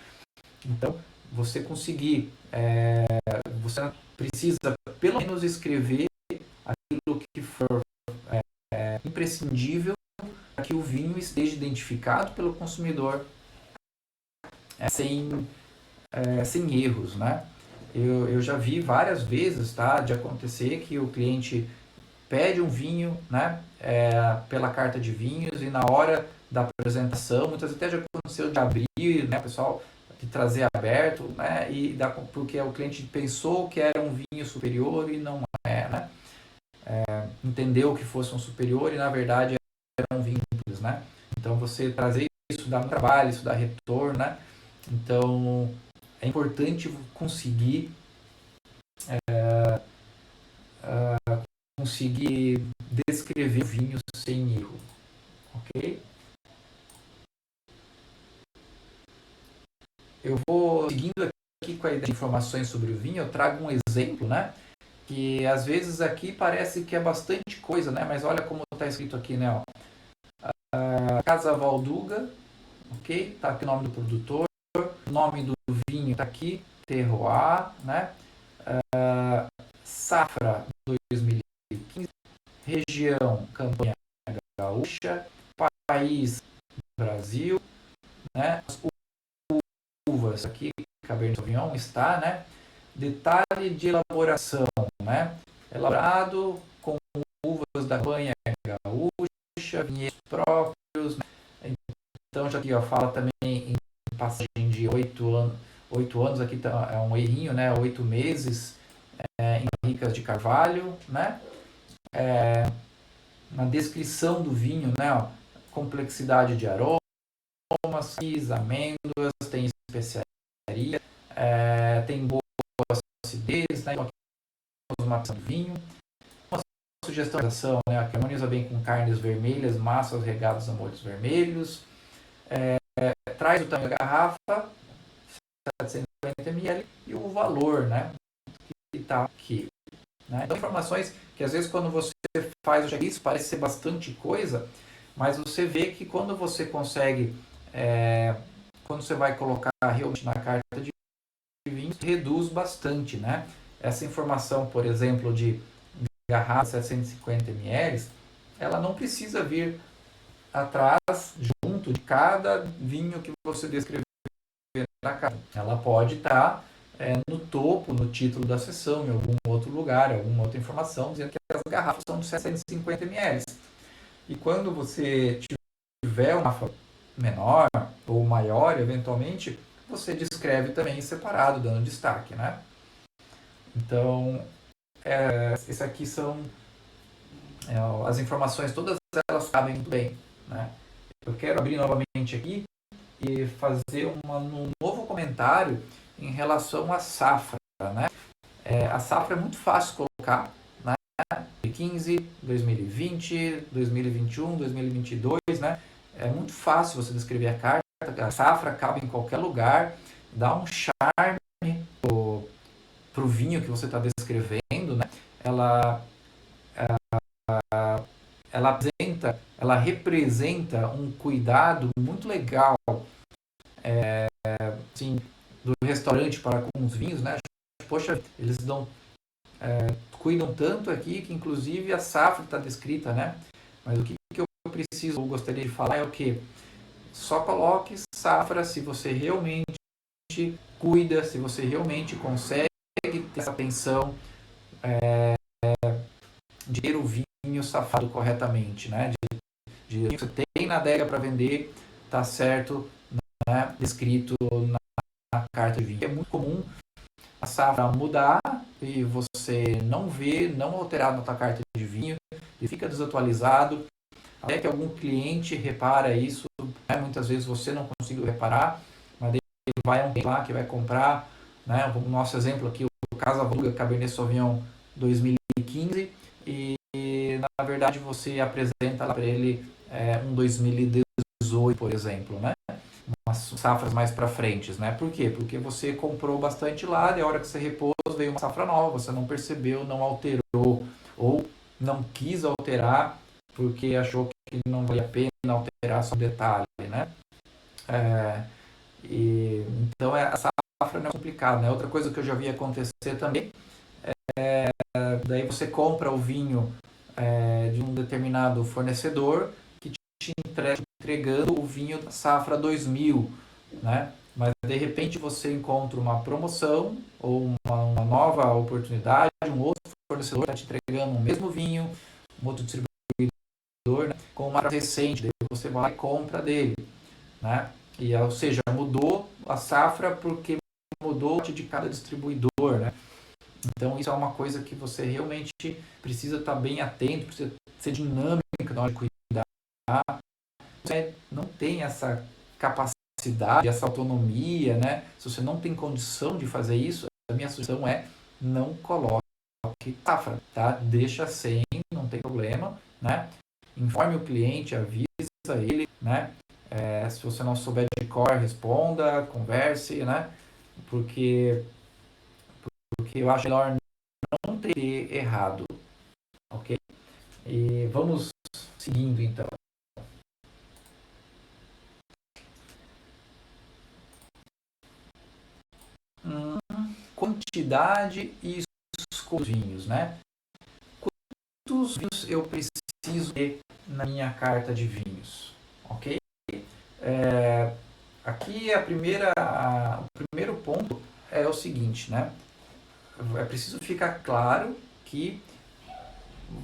Então você conseguir você precisa pelo menos escrever aquilo que for imprescindível para que o vinho esteja identificado pelo consumidor sem erros, né? Eu já vi várias vezes, tá, de acontecer que o cliente pede um vinho, né, pela carta de vinhos, e na hora da apresentação, muitas vezes até já aconteceu de abrir, né, pessoal, de trazer aberto, né, porque o cliente pensou que era um vinho superior e não é, né? Entendeu que fosse um superior e na verdade era um vinho simples, né? Então você trazer isso dá um trabalho, isso dá retorno, né? Então é importante conseguir descrever o vinho sem erro, ok? Eu vou seguindo aqui com a ideia de informações sobre o vinho, eu trago um exemplo, né? Que às vezes aqui parece que é bastante coisa, né? Mas olha como está escrito aqui, né? Ó. Casa Valduga, ok? Tá aqui o nome do produtor, o nome do vinho está aqui, Terroir, né? Safra 2015, região Campanha Gaúcha, país Brasil, né? As uvas aqui, Cabernet Sauvignon está, né? Detalhe de elaboração, né? Elaborado com uvas da Campanha Gaúcha, vinhedos próprios, né? Então já aqui ó, fala também em passagem de 8 anos, aqui tá, é um errinho, né? 8 meses em barricas de carvalho, né? Na descrição do vinho, né? Ó, complexidade de aromas, amêndoas, tem especiaria, tem boa acidez, né? Osmação do vinho. Uma sugestão de ação, né? Que harmoniza bem com carnes vermelhas, massas regadas a molhos vermelhos. Traz o tamanho da garrafa, 750 ml, e o valor, né? Que está aqui. Né? Então, informações que às vezes quando você faz o checklist parece ser bastante coisa, mas você vê que quando você consegue, quando você vai colocar realmente na carta de vinhos, reduz bastante, né? Essa informação, por exemplo, de garrafa 750 ml, ela não precisa vir atrás, junto de cada vinho que você descrever na carta. Ela pode estar no topo, no título da seção, em algum outro lugar, alguma outra informação, dizendo que as garrafas são de 750 ml. E quando você tiver uma garrafa menor ou maior, eventualmente, você descreve também separado, dando destaque, né? Então, esses aqui são as informações, todas elas cabem muito bem, né? Eu quero abrir novamente aqui e fazer um novo comentário em relação à safra, né? A safra é muito fácil colocar, né? 2015, 2020, 2021, 2022, né? É muito fácil você descrever a carta, a safra cabe em qualquer lugar, dá um charme pro vinho que você está descrevendo, né? Ela representa um cuidado muito legal, assim, do restaurante para com os vinhos, né? Poxa, eles cuidam tanto aqui que inclusive a safra está descrita, né? Mas o que eu preciso, ou gostaria de falar é o que? Só coloque safra se você realmente cuida, se você realmente consegue ter essa atenção de ter o vinho safado corretamente, né? De você tem na adega para vender, tá certo, né? Descrito na carta de vinho. É muito comum a safra mudar e você não vê, não alterar na tua carta de vinho, e fica desatualizado, até que algum cliente repara isso, né? Muitas vezes você não conseguiu reparar, mas ele vai um lá que vai comprar, né? O nosso exemplo aqui, o Casa Valduga Cabernet Sauvignon 2015, e na verdade você apresenta lá para ele um 2018, por exemplo, né? Umas safras mais para frente, né? Por quê? Porque você comprou bastante lá e a hora que você repôs veio uma safra nova, você não percebeu, não alterou ou não quis alterar porque achou que não valia a pena alterar só um detalhe, né? Então a safra safra não é complicado, né? Outra coisa que eu já vi acontecer também, daí você compra o vinho de um determinado fornecedor que te entregando o vinho da safra 2000, né? Mas de repente você encontra uma promoção ou uma nova oportunidade, um outro fornecedor está te entregando o mesmo vinho, um outro distribuidor, né, com uma recente, daí você vai e compra dele, né? E, ou seja, mudou a safra porque mudou de cada distribuidor, né? Então isso é uma coisa que você realmente precisa estar bem atento, precisa ser dinâmico na hora de cuidar. Você não tem essa capacidade, essa autonomia, né? Se você não tem condição de fazer isso, a minha sugestão é não coloque safra, tá? Deixa sem, não tem problema, né? Informe o cliente, avisa ele, né? Se você não souber de cor, responda, converse, né? Porque eu acho melhor não ter errado, ok? E vamos seguindo então. Quantidade e escolha dos vinhos, né? Quantos vinhos eu preciso ter na minha carta de vinhos, ok? Aqui o primeiro ponto é o seguinte, né? É preciso ficar claro que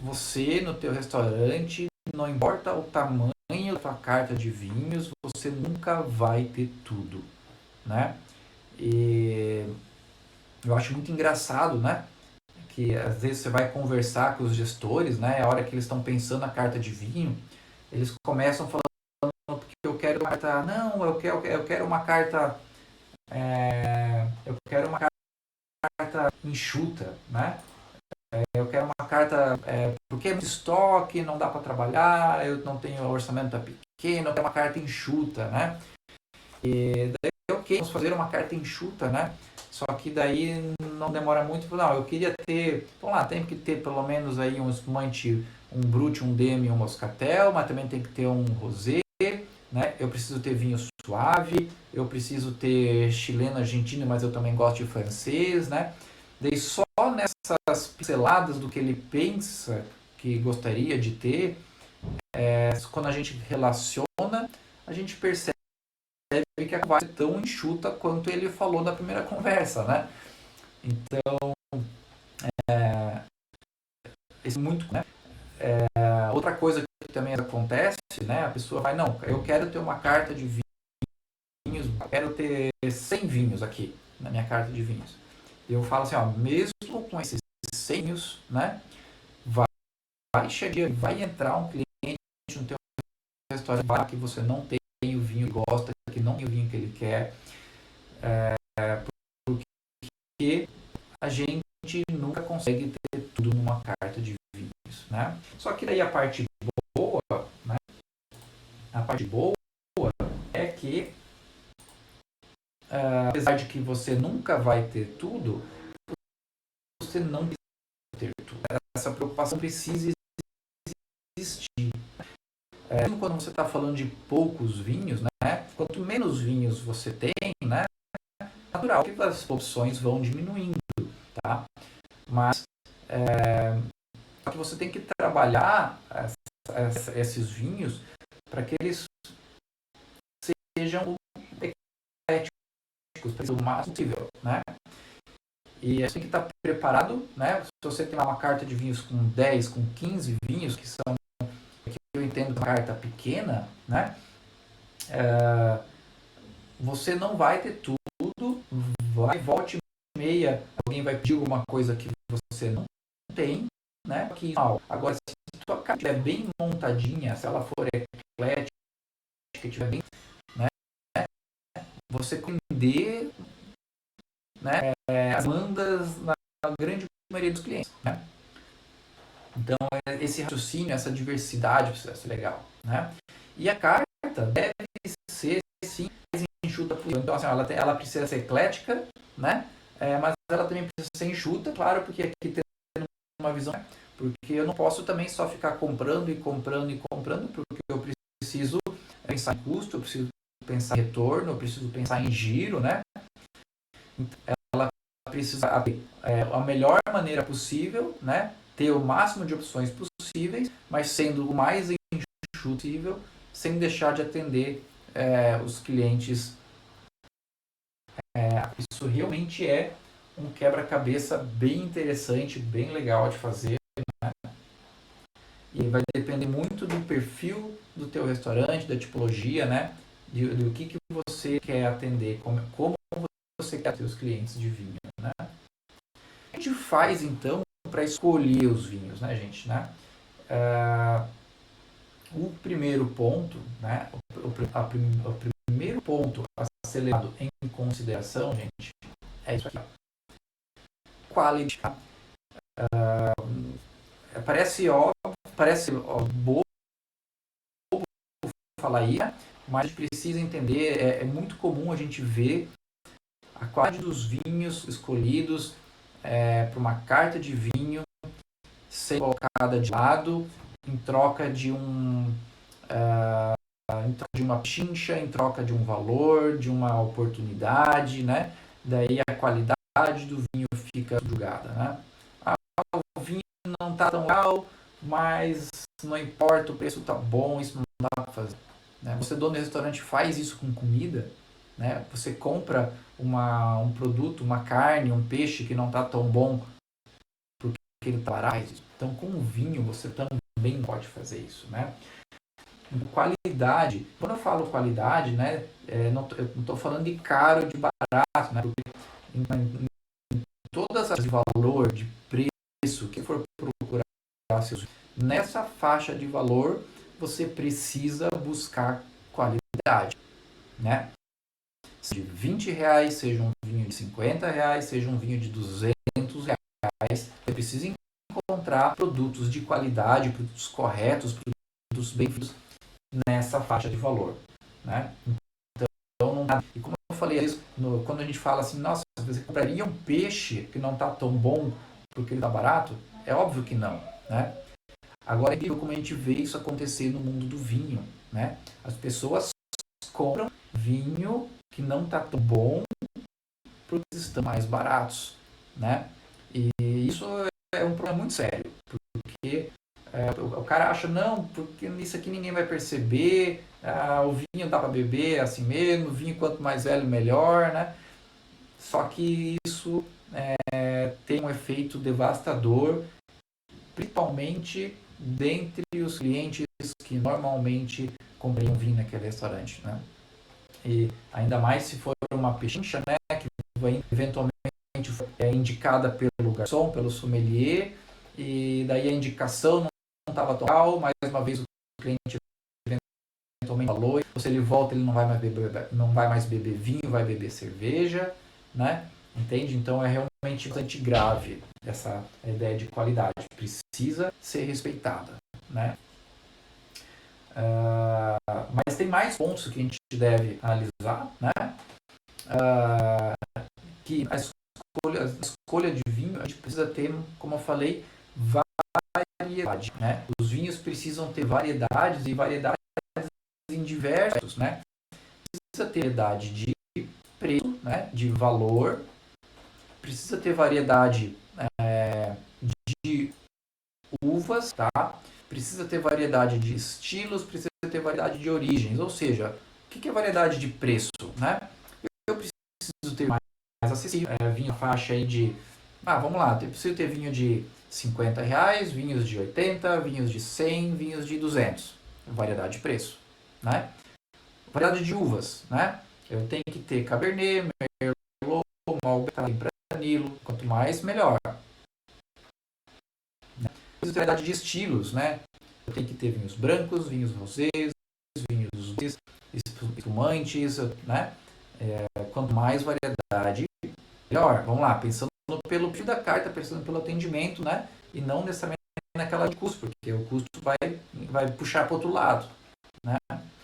você no teu restaurante, não importa o tamanho da tua carta de vinhos, você nunca vai ter tudo, né? E eu acho muito engraçado, né? Que às vezes você vai conversar com os gestores, né? A hora que eles estão pensando na carta de vinho, eles começam falando porque eu quero uma carta, não, eu quero uma carta, eu quero uma carta enxuta, né? Eu quero uma carta porque é muito estoque, não dá para trabalhar, eu não tenho orçamento tá pequeno, eu quero uma carta enxuta, né? E daí, ok, vamos fazer uma carta enxuta, né? Só que daí não demora muito. Não, eu queria ter, vamos lá, tem que ter pelo menos aí um espumante, um brut, um demi, um moscatel, mas também tem que ter um rosé, né? Eu preciso ter vinho suave, eu preciso ter chileno, argentino, mas eu também gosto de francês, né? Daí só nessas pinceladas do que ele pensa que gostaria de ter, quando a gente relaciona, a gente percebe que a conversa é tão enxuta quanto ele falou na primeira conversa, né? Então, esse muito, né? Outra coisa que também acontece, né? A pessoa vai, não, eu quero ter uma carta de vinhos, eu quero ter 100 vinhos aqui na minha carta de vinhos. Eu falo assim, ó, mesmo com esses 100 vinhos, né? Vai entrar um cliente no teu restaurante que você não tem o vinho que gosta, que não tem o vinho que ele quer, porque a gente nunca consegue ter tudo numa carta de vinhos, né? Só que daí a parte boa, né? A parte boa é que apesar de que você nunca vai ter tudo, você não precisa ter tudo. Essa preocupação precisa existir. Mesmo quando você está falando de poucos vinhos, né? Quanto menos vinhos você tem, né? É natural que as opções vão diminuindo, tá? Mas que você tem que trabalhar esses vinhos para que eles sejam ecléticos, o máximo possível, né? E você tem que estar preparado, né? Se você tem uma carta de vinhos com 10, com 15 vinhos, que são, que eu entendo uma carta pequena, né? Você não vai ter tudo, volte e meia, alguém vai pedir alguma coisa que você não tem, né? Agora, se a sua carta estiver bem montadinha, se ela for eclética, estiver bem, né? Você entender, né? As demandas na grande maioria dos clientes, né? Então, esse raciocínio, essa diversidade precisa ser legal, né? E a carta deve ser, sim, mais enxuta possível. Então, assim, ela precisa ser eclética, né? Mas ela também precisa ser enxuta, claro, porque aqui tem uma visão, porque eu não posso também só ficar comprando e comprando e comprando, porque eu preciso pensar em custo, eu preciso pensar em retorno, eu preciso pensar em giro, né? Então, ela precisa a melhor maneira possível, né? Ter o máximo de opções possíveis, mas sendo o mais enxuto possível, sem deixar de atender os clientes. Isso realmente é um quebra-cabeça bem interessante, bem legal de fazer, né? E vai depender muito do perfil do teu restaurante, da tipologia, né? Do que você quer atender, como você quer ter os clientes de vinho, né? A gente faz então para escolher os vinhos, né, gente, né? O primeiro ponto, né? O primeiro ponto a ser levado em consideração, gente, é isso aqui. Quality. Parece óbvio, parece bobo falar isso, mas a gente precisa entender, é muito comum a gente ver a qualidade dos vinhos escolhidos para uma carta de vinho ser colocada de lado em troca de em troca de uma chincha, em troca de um valor, de uma oportunidade, né? Daí a qualidade do vinho fica subjugada, né? O vinho não está tão legal, mas não importa, o preço está bom, isso não dá para fazer. Né? Você, dono de restaurante, faz isso com comida, né? Você compra um produto, uma carne, um peixe que não está tão bom porque ele está barato. Então, com o vinho, você também pode fazer isso, né? Qualidade, quando eu falo qualidade, né, eu não estou falando de caro, de barato, né? Porque em todas as de valor, de preço, que for procurar nessa faixa de valor, você precisa buscar qualidade, né? De R$ 20, seja um vinho de R$ 50, seja um vinho de R$ 200, você precisa encontrar produtos de qualidade, produtos corretos, produtos bem feitos nessa faixa de valor, né? Então, não dá. E como eu falei isso, quando a gente fala assim, nossa, você compraria um peixe que não está tão bom porque ele está barato? É óbvio que não, né? Agora é incrível como a gente vê isso acontecer no mundo do vinho, né? As pessoas compram vinho que não está tão bom porque estão mais baratos, né? E isso é um problema muito sério, porque o cara acha, não, porque isso aqui ninguém vai perceber, o vinho dá para beber assim mesmo, o vinho quanto mais velho melhor, né? Só que isso tem um efeito devastador, principalmente dentre os clientes que normalmente compram vinho naquele restaurante, né? E ainda mais se for uma pechincha, né, que vai eventualmente indicada pelo garçom, pelo sommelier, e daí a indicação não estava tão legal, mais uma vez o cliente eventualmente falou, ou se ele volta ele não vai mais beber vinho, vai beber cerveja, né? Entende? Então é realmente bastante grave essa ideia de qualidade, precisa ser respeitada, né? Mas tem mais pontos que a gente deve analisar, né? Que a escolha de vinho, a gente precisa ter, como eu falei, variedade, né? Os vinhos precisam ter variedades e variedades em diversos, né? Precisa ter variedade de preço, né? De valor, precisa ter variedade de uvas, tá? Precisa ter variedade de estilos, precisa ter variedade de origens, ou seja, o que é variedade de preço, né? Eu preciso ter mais acessível, vinho faixa aí de, vamos lá, eu preciso ter vinho de R$ 50, vinhos de 80, vinhos de 100, vinhos de 200, variedade de preço, né? Variedade de uvas, né? Eu tenho que ter Cabernet, Merlot, Malbec, Tempranillo, quanto mais melhor. Variedade de estilos, né? Eu tenho que ter vinhos brancos, vinhos rosés, vinhos espumantes, né? Quanto mais variedade, melhor. Vamos lá, pensando pelo perfil da carta, pensando pelo atendimento, né? E não necessariamente naquela de custo, porque o custo vai puxar para outro lado, né?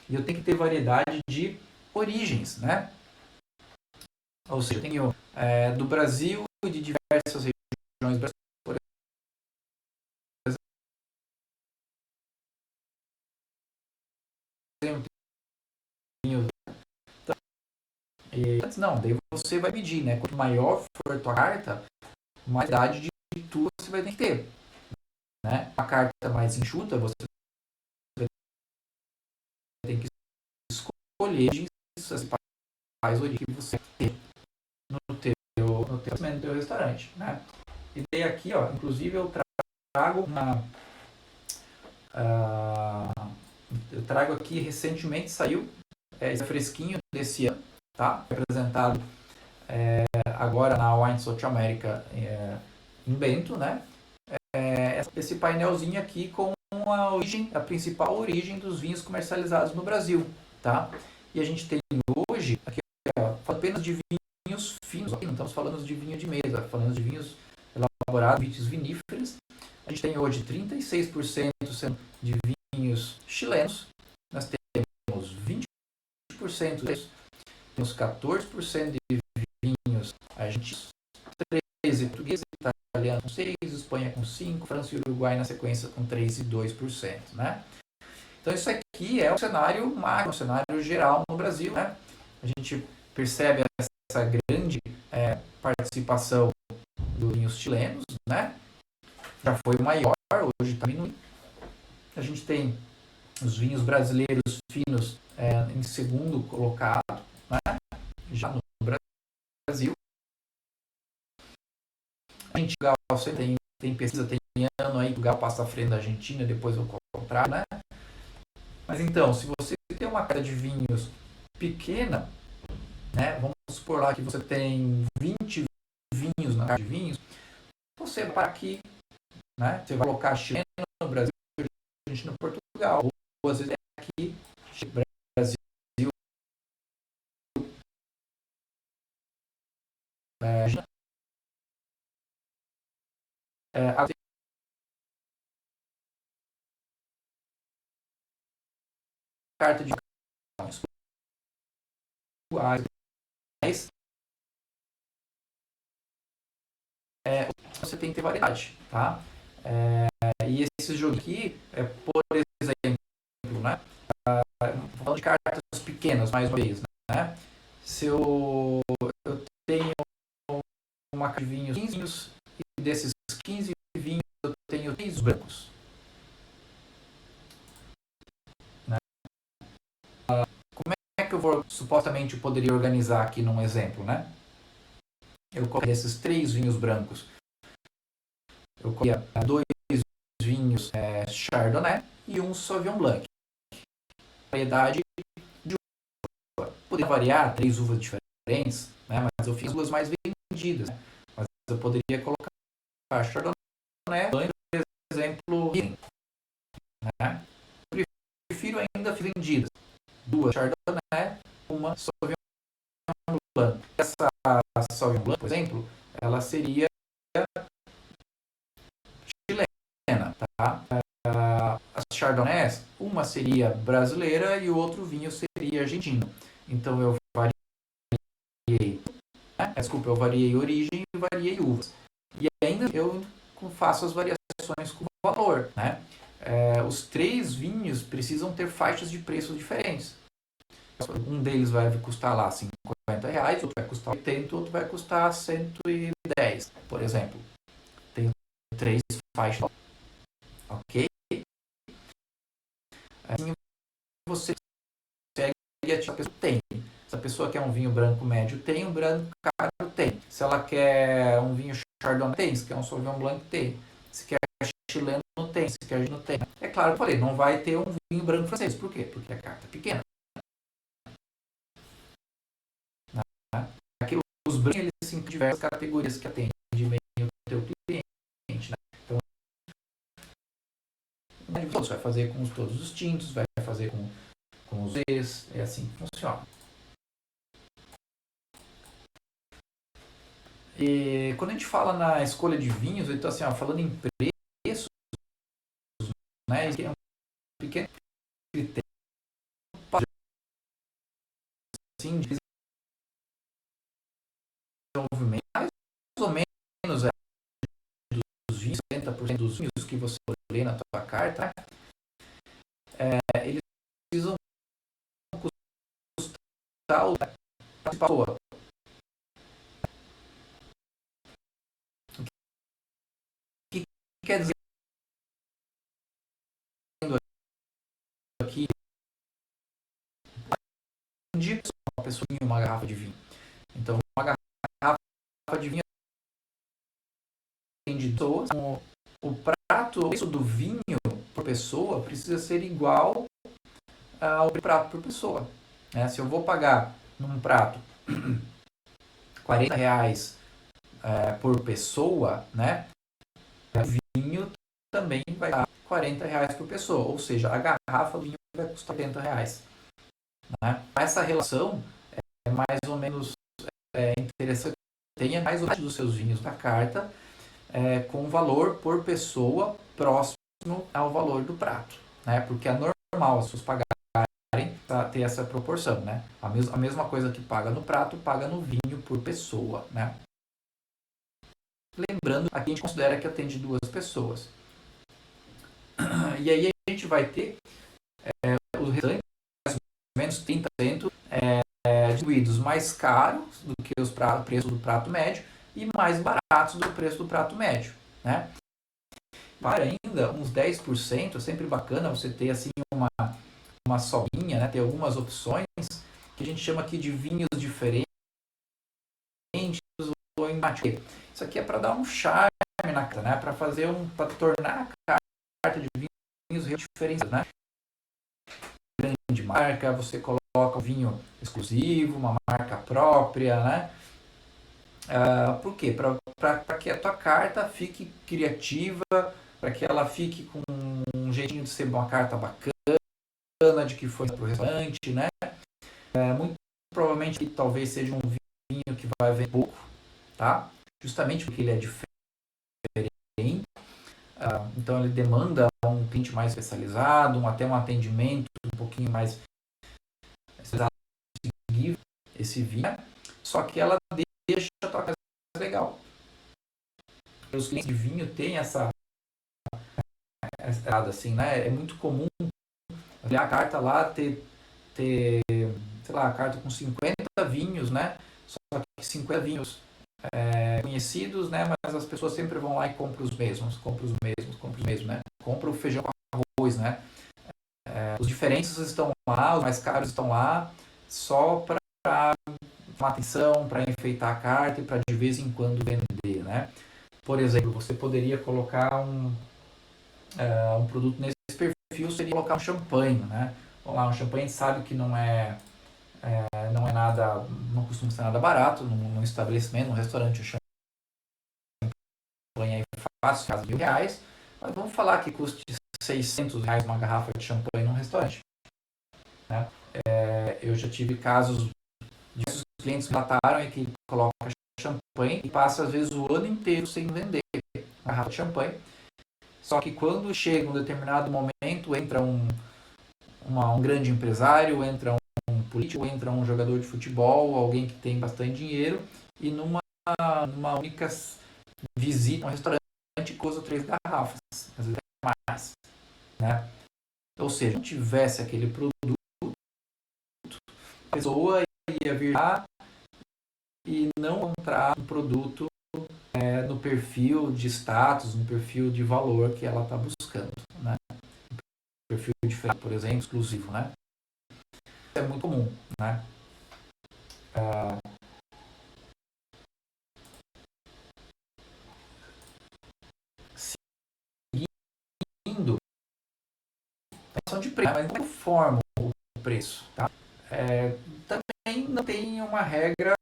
E eu tenho que ter variedade de origens, né? Ou seja, eu tenho do Brasil e de diversas regiões brasileiras, por exemplo, E antes não, daí você vai medir, né? Quanto maior for a tua carta, mais idade de tu você vai ter que ter, né? Uma carta mais enxuta, você tem que escolher as principais origens que você tem no teu restaurante, né? E daí aqui, ó, inclusive eu trago eu trago aqui recentemente saiu esse fresquinho desse ano, tá? Apresentado agora na Wine South America em Bento, né? Esse painelzinho aqui com a principal origem dos vinhos comercializados no Brasil, tá? E a gente tem hoje, aqui, ó, apenas de vinhos finos, aqui não estamos falando de vinho de mesa, falando de vinhos elaborados, vinhos viníferos. A gente tem hoje 36% de vinhos chilenos, nós temos 20% temos 14% de vinhos argentinos, 13% portugueses, italianos com 6%, Espanha com 5%, França e Uruguai na sequência com 3% e 2%, né? Então isso aqui é um cenário macro, um cenário geral no Brasil, né? A gente percebe essa grande participação dos vinhos chilenos, né? Já foi o maior, hoje está diminuindo. A gente tem os vinhos brasileiros finos em segundo colocado, né? Já no Brasil. A gente, você tem pesquisa, tem ano aí que o Gal passa à frente da Argentina, depois o contrário, né? Mas então, se você tem uma carta de vinhos pequena, né? Vamos supor lá que você tem 20 vinhos na carta de vinhos, você vai aqui, né? Você vai colocar chileno, Brasil, Argentina, Portugal. Ou às vezes é aqui, Brasil, a carta de mas você tem que ter variedade, tá? E esse jogo aqui, por exemplo, né? Falando de cartas pequenas, mais uma vez, né? Se eu tenho uma carta de vinhos 15 vinhos, e desses 15 vinhos eu tenho 3 brancos, né? Como é que eu vou, supostamente, poderia organizar aqui num exemplo, né? Eu colocaria esses 3 vinhos brancos. Eu colocaria 2 vinhos Chardonnay e um Sauvignon Blanc. Variedade de uva. Poderia variar 3 uvas diferentes, né? Mas eu fiz as uvas mais vendidas. Né? Mas eu poderia colocar Chardonnay, por exemplo, né? Eu prefiro ainda vendidas. 2 Chardonnay, uma Sauvignon Blanc. Essa Sauvignon Blanc, por exemplo, ela seria chilena, tá? As Chardonnays, uma seria brasileira e o outro vinho seria argentino. Então eu variei, né? Desculpa, eu variei origem e variei uvas. E ainda eu faço as variações com valor, né? Os 3 vinhos precisam ter faixas de preços diferentes. Um deles vai custar lá R$ 50, outro vai custar 80, outro vai custar 110, por exemplo. Tenho 3 faixas, ok? Assim você consegue a pessoa tem. Se a pessoa quer um vinho branco médio, tem. Um branco caro, tem. Se ela quer um vinho Chardonnay, tem. Se quer um Sauvignon Blanc, tem. Se quer chileno, não tem. Se quer não tem. É claro que eu falei, não vai ter um vinho branco francês. Por quê? Porque a carta é pequena. Aqui, os brancos, eles têm diversas categorias que atendem bem o teu cliente. Né? Então, você vai fazer com todos os tintos, vai fazer com os E's, é assim que funciona. E quando a gente fala na escolha de vinhos, então assim, ó, falando em preço, né, é um pequeno critério assim, de desenvolvimento, mais ou menos dos vinhos, 70% dos vinhos que você lê na tua carta, eles precisam custar pessoa. O que quer dizer aqui? Uma pessoa em uma garrafa de vinho. Então, uma garrafa de vinho tem de pessoas. O prato, o preço do vinho por pessoa precisa ser igual ao prato por pessoa. Né? Se eu vou pagar num prato R$40 por pessoa, né? O vinho também vai dar R$40 por pessoa. Ou seja, a garrafa do vinho vai custar R$80. Né? Essa relação é mais ou menos interessante. Tenha mais ou menos dos seus vinhos da carta com valor por pessoa próximo ao valor do prato. Né? Porque é normal as pessoas pagarem para ter essa proporção. Né? A mesma coisa que paga no prato, paga no vinho por pessoa. Né? Lembrando, aqui a gente considera que atende 2 pessoas. E aí a gente vai ter os restantes, mais ou menos 30%, distribuídos mais caros do que o preço do prato médio e mais baratos do preço do prato médio. Né? Para ainda, uns 10%, é sempre bacana você ter assim uma sobrinha, né? Ter algumas opções que a gente chama aqui de vinhos diferentes ou em mate. Isso aqui é para dar um charme na carta, né? Para tornar a carta de vinhos diferentes, né? Grande marca, você coloca um vinho exclusivo, uma marca própria, né? Por quê? Para que a tua carta fique criativa, para que ela fique com um jeitinho de ser uma carta bacana, de que foi para o restaurante, né? Muito provavelmente talvez seja um vinho que vai vender pouco, tá? Justamente porque ele é diferente. Então ele demanda um cliente mais especializado, até um atendimento um pouquinho mais especializado esse vinho, né? Só que ela deixa a tua casa mais legal. Os clientes de vinho têm essa assim, né? É muito comum olhar a carta lá, ter sei lá, a carta com 50 vinhos, né? Só que 50 vinhos conhecidos, né? Mas as pessoas sempre vão lá e compram os mesmos, né? Compram o feijão com arroz, né? Os diferentes estão lá, os mais caros estão lá, só para chamar atenção, para enfeitar a carta e para de vez em quando vender, né? Por exemplo, você poderia colocar um produto nesse perfil, seria colocar um champanhe, né? Vamos lá, um champanhe a gente sabe que não é nada, não costuma ser nada barato num estabelecimento, num restaurante, o champanhe é fácil, faz R$1.000, mas vamos falar que custe R$600 uma garrafa de champanhe num restaurante. Né? Eu já tive casos de clientes que relataram e que colocam champanhe e passa às vezes o ano inteiro sem vender garrafa de champanhe. Só que quando chega um determinado momento, entra um grande empresário, entra um político, entra um jogador de futebol, alguém que tem bastante dinheiro, e numa única visita a um restaurante usa 3 garrafas, às vezes mais. Né? Ou seja, se não tivesse aquele produto, a pessoa ia vir lá e não encontrar um produto no perfil de status, no perfil de valor que ela está buscando. Né? Um perfil diferente, por exemplo, exclusivo. Né? É muito comum. Né? Seguindo, a questão de preço, mas não forma o preço. Tá? Também não tem uma regra,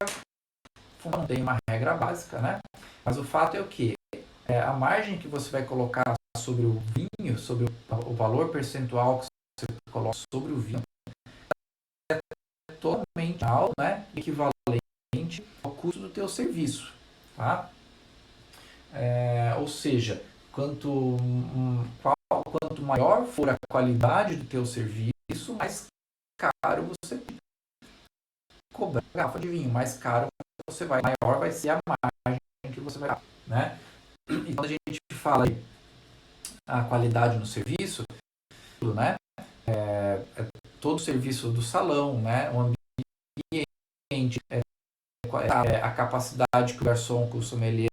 não tem uma regra básica, né? Mas o fato é o que? A margem que você vai colocar sobre o vinho, sobre o valor percentual que você coloca sobre o vinho, é totalmente real, né? Equivalente ao custo do teu serviço, tá? Ou seja, quanto maior for a qualidade do teu serviço, mais caro você cobrar a garrafa de vinho, mais caro você vai, maior vai ser a margem que você vai dar, né? E quando a gente fala a qualidade no serviço, né? Todo o serviço do salão, né? O ambiente, cliente, qual é a capacidade que o garçom, que o sommelier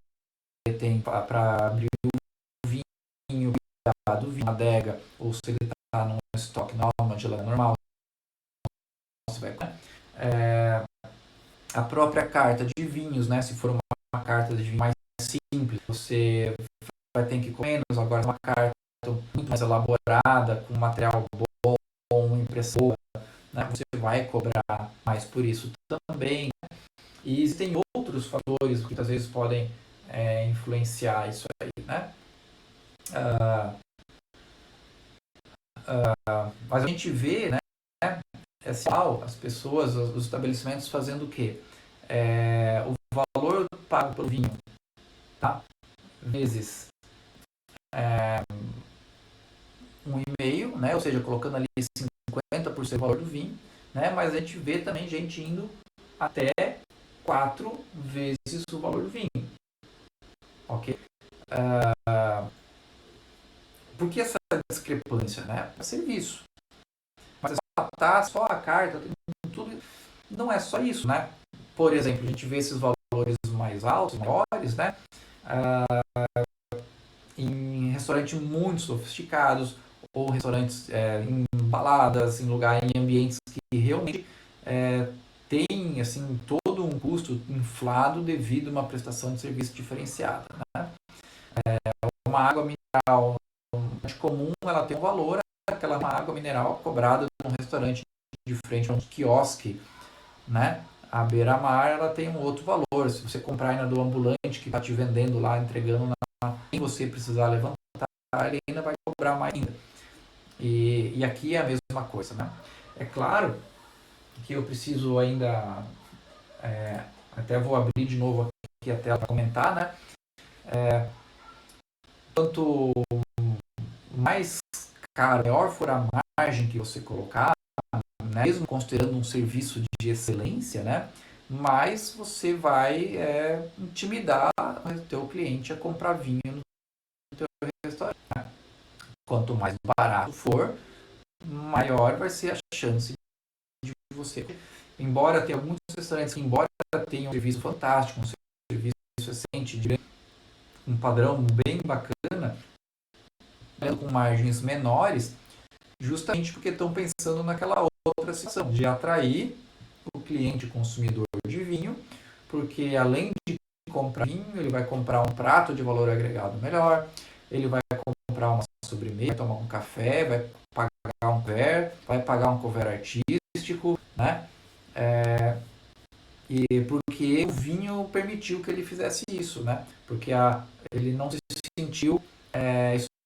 tem para abrir o vinho, cuidar do vinho, uma adega, ou se ele está num estoque normal, uma geladeira normal, você vai, a própria carta de vinhos, né? Se for uma carta de vinho mais simples, você vai ter que comer menos. Agora, uma carta muito mais elaborada, com material bom, impressora, né? Você vai cobrar mais por isso também. E existem outros fatores que às vezes podem influenciar isso aí, né? Mas a gente vê, né? As pessoas, os estabelecimentos fazendo o quê? O valor pago pelo vinho, tá? Vezes 1,5, né? Ou seja, colocando ali 50% do valor do vinho, né? Mas a gente vê também gente indo até 4 vezes o valor do vinho, ok? Por que essa discrepância, né? É serviço. Mas só a carta, tudo, não é só isso, né? Por exemplo, a gente vê esses valores mais altos, maiores, né? Em restaurantes muito sofisticados, ou restaurantes em baladas, em lugares, em ambientes que realmente tem assim todo um custo inflado devido a uma prestação de serviço diferenciada, né? Uma água mineral comum, ela tem um valor, aquela água mineral cobrada num restaurante de frente a um quiosque, né? A beira-mar, ela tem um outro valor. Se você comprar ainda do ambulante que está te vendendo lá, entregando sem você precisar levantar, ele ainda vai cobrar mais ainda. E aqui é a mesma coisa, né? É claro que eu preciso ainda, até vou abrir de novo aqui a tela para comentar, né? Quanto mais caro, maior for a margem que você colocar, né? Mesmo considerando um serviço de excelência, né? Mais você vai intimidar o teu cliente a comprar vinho no teu restaurante, né? Quanto mais barato for, maior vai ser a chance de você. Embora tenha muitos restaurantes que, embora tenham um serviço fantástico, um serviço excelente, de um padrão bem bacana, com margens menores, justamente porque estão pensando naquela outra situação de atrair o cliente consumidor de vinho, porque além de comprar vinho, ele vai comprar um prato de valor agregado melhor, ele vai comprar uma sobremesa, vai tomar um café, vai pagar um couvert, vai pagar um couvert artístico, né? E porque o vinho permitiu que ele fizesse isso, né? Porque ele não se sentiu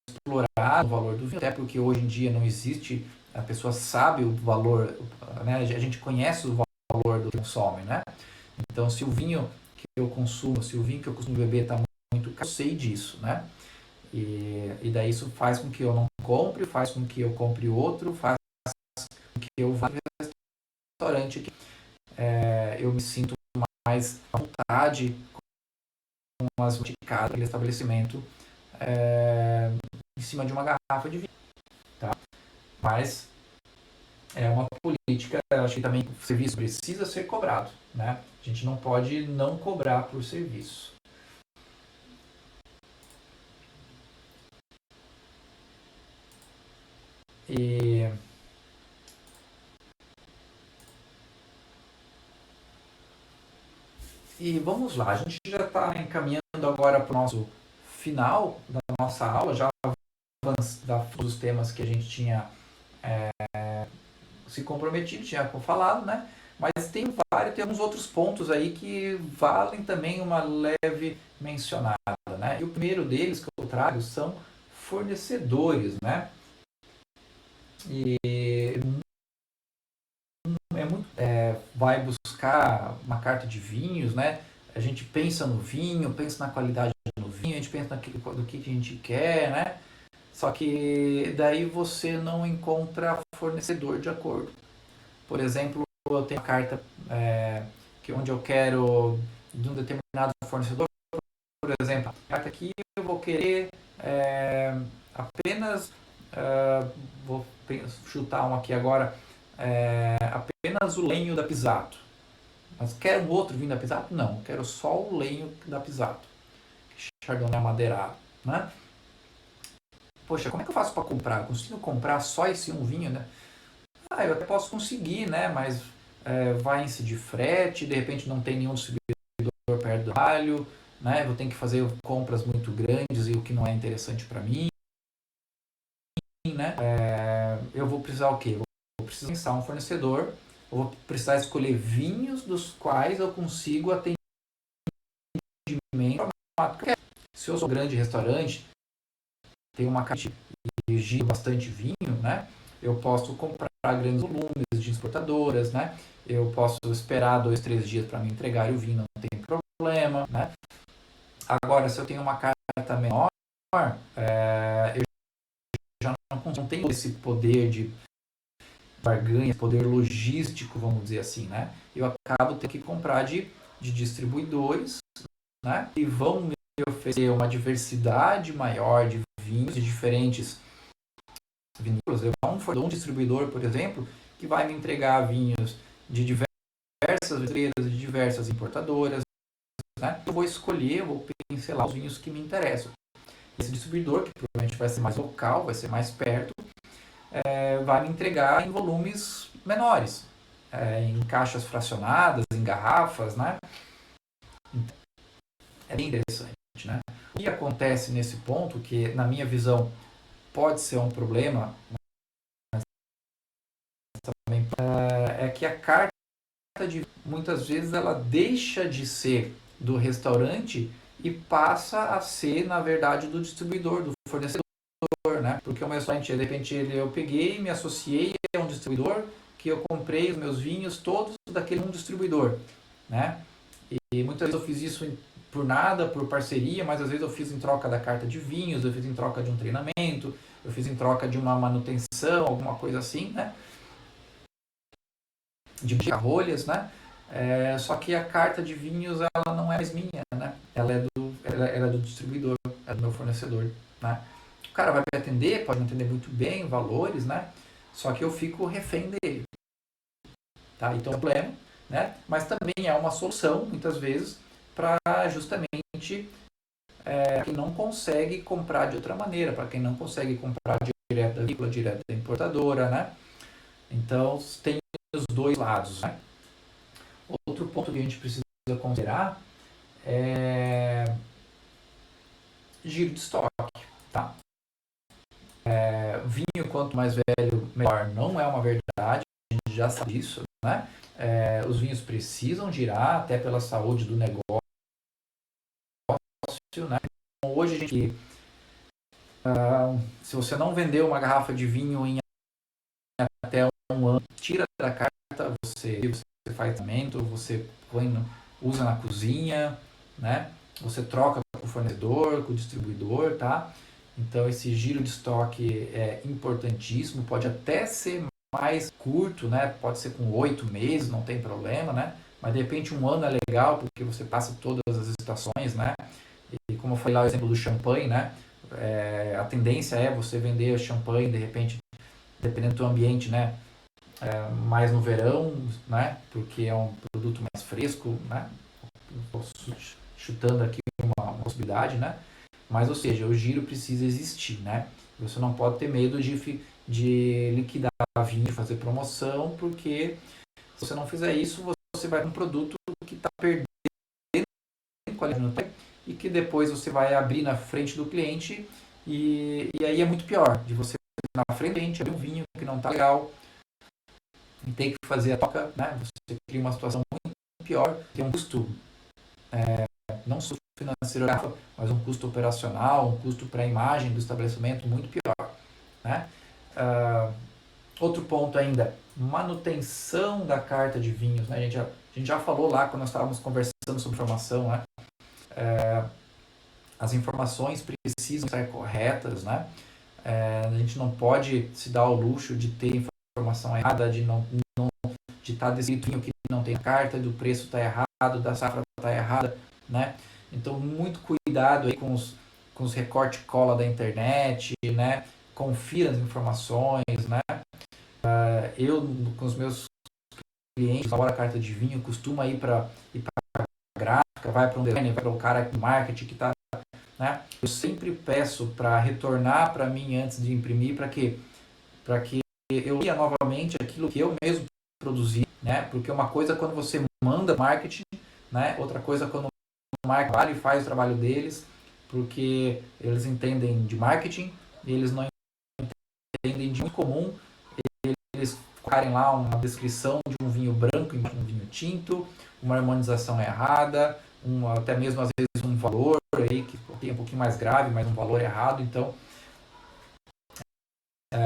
explorar o valor do vinho, até porque hoje em dia não existe, a pessoa sabe o valor, né? A gente conhece o valor do que consome, né? Então, se o vinho que eu consumo, se o vinho que eu costumo beber está muito caro, eu sei disso, né? E daí isso faz com que eu não compre, faz com que eu compre outro, faz com que eu vá no restaurante que eu me sinto mais à vontade com as indicadas daquele estabelecimento em cima de uma garrafa de vinho, tá? Mas é uma política, eu acho que também o serviço precisa ser cobrado, né? A gente não pode não cobrar por serviço. E vamos lá, a gente já está encaminhando agora para o nosso final da nossa aula, já dos temas que a gente tinha se comprometido, tinha falado, né? Mas tem alguns outros pontos aí que valem também uma leve mencionada, né? E o primeiro deles que eu trago são fornecedores, né? E vai buscar uma carta de vinhos, né? A gente pensa no vinho, pensa na qualidade do vinho, a gente pensa do que a gente quer, né? Só que daí você não encontra fornecedor de acordo. Por exemplo, eu tenho uma carta onde eu quero de um determinado fornecedor, por exemplo, a carta aqui eu vou querer apenas, vou chutar um aqui agora, apenas o lenho da Pisato. Mas quer um outro vinho da Pisato? Não, quero só o lenho da Pisato. Chardonnay amadeirado, né? Poxa, como é que eu faço para comprar? Eu consigo comprar só esse um vinho, né? Ah, eu até posso conseguir, né? Mas vai incidir frete, de repente não tem nenhum distribuidor perto do trabalho, né? Vou ter que fazer compras muito grandes e o que não é interessante para mim, né? Eu vou precisar o quê? Eu vou precisar pensar um fornecedor, eu vou precisar escolher vinhos dos quais eu consigo atendimento. Se eu sou um grande restaurante, tem uma caixa e giro bastante vinho, né? Eu posso comprar grandes volumes de exportadoras, né? Eu posso esperar 2, 3 dias para me entregar o vinho, não tem problema, né? Agora, se eu tenho uma carta menor, eu já não tenho esse poder de barganha, poder logístico, vamos dizer assim, né? Eu acabo tendo que comprar de distribuidores, né? E vão me oferecer uma diversidade maior de vinhos de diferentes vinícolas. Eu vou um distribuidor, por exemplo, que vai me entregar vinhos de diversas empresas, de diversas importadoras, né? Eu vou escolher, eu vou pincelar os vinhos que me interessam. Esse distribuidor, que provavelmente vai ser mais local, vai ser mais perto, vai me entregar em volumes menores, em caixas fracionadas, em garrafas, né? Então, é bem interessante, né? O que acontece nesse ponto, que na minha visão pode ser um problema, mas também é que a carta de muitas vezes ela deixa de ser do restaurante e passa a ser, na verdade, do distribuidor, do fornecedor, né? Porque o meu restaurante, de repente, eu peguei, me associei a um distribuidor que eu comprei os meus vinhos todos daquele um distribuidor, né? E muitas vezes eu fiz isso por nada, por parceria, mas às vezes eu fiz em troca da carta de vinhos, eu fiz em troca de um treinamento, eu fiz em troca de uma manutenção, alguma coisa assim, né? De rolhas, né? Só que a carta de vinhos ela não é mais minha, né? Ela é do distribuidor, é do meu fornecedor, né? O cara vai me atender, pode me atender muito bem, valores, né? Só que eu fico refém dele, tá? Então é um problema, né? Mas também é uma solução, muitas vezes, para justamente quem não consegue comprar de outra maneira, para quem não consegue comprar direto da agrícola, direto da importadora, né? Então tem os dois lados, né? Outro ponto que a gente precisa considerar é giro de estoque, tá? Vinho quanto mais velho, melhor, não é uma verdade, a gente já sabe disso, né? Os vinhos precisam girar até pela saúde do negócio, né? Então, hoje a gente, se você não vendeu uma garrafa de vinho em até um ano, tira da carta, você faz tratamento, você usa na cozinha, né? Você troca com o fornecedor, com o distribuidor, tá? Então esse giro de estoque é importantíssimo, pode até ser mais curto, né? Pode ser com 8 meses, não tem problema, né? Mas de repente um ano é legal porque você passa todas as estações, né? E como eu falei lá o exemplo do champanhe, né? A tendência é você vender champanhe de repente, dependendo do ambiente, né? Mais no verão, né? Porque é um produto mais fresco, né? Estou chutando aqui uma possibilidade, né? Mas, ou seja, o giro precisa existir, né? Você não pode ter medo de liquidar vinho, fazer promoção, porque se você não fizer isso, você vai com um produto que está perdendo qualidade no tempo e que depois você vai abrir na frente do cliente e aí é muito pior de você na frente do cliente abrir um vinho que não está legal e ter que fazer a troca, né? Você cria uma situação muito pior, tem um custo não só financeiro, mas um custo operacional, um custo para a imagem do estabelecimento muito pior, né? Outro ponto ainda, manutenção da carta de vinhos, né? A gente já falou lá quando nós estávamos conversando sobre informação, né? As informações precisam estar corretas, né? A gente não pode se dar ao luxo de ter informação errada, de estar descrito que não tem carta, do preço está errado, da safra está errada, né? Então, muito cuidado aí com os recorte cola da internet, né? Confira as informações, né? Eu, com os meus cliente elabora a carta de vinho costuma ir para gráfica, vai para um designer, vai para o cara de marketing que está, né? Eu sempre peço para retornar para mim antes de imprimir, para que eu leia novamente aquilo que eu mesmo produzi, né? Porque uma coisa é quando você manda marketing, né? Outra coisa é quando o marketing faz o trabalho deles, porque eles entendem de marketing e eles não entendem de muito comum eles colocarem lá uma descrição de um vinho branco em um vinho tinto, uma harmonização errada, até mesmo às vezes um valor aí que é um pouquinho mais grave, mas um valor errado. Então,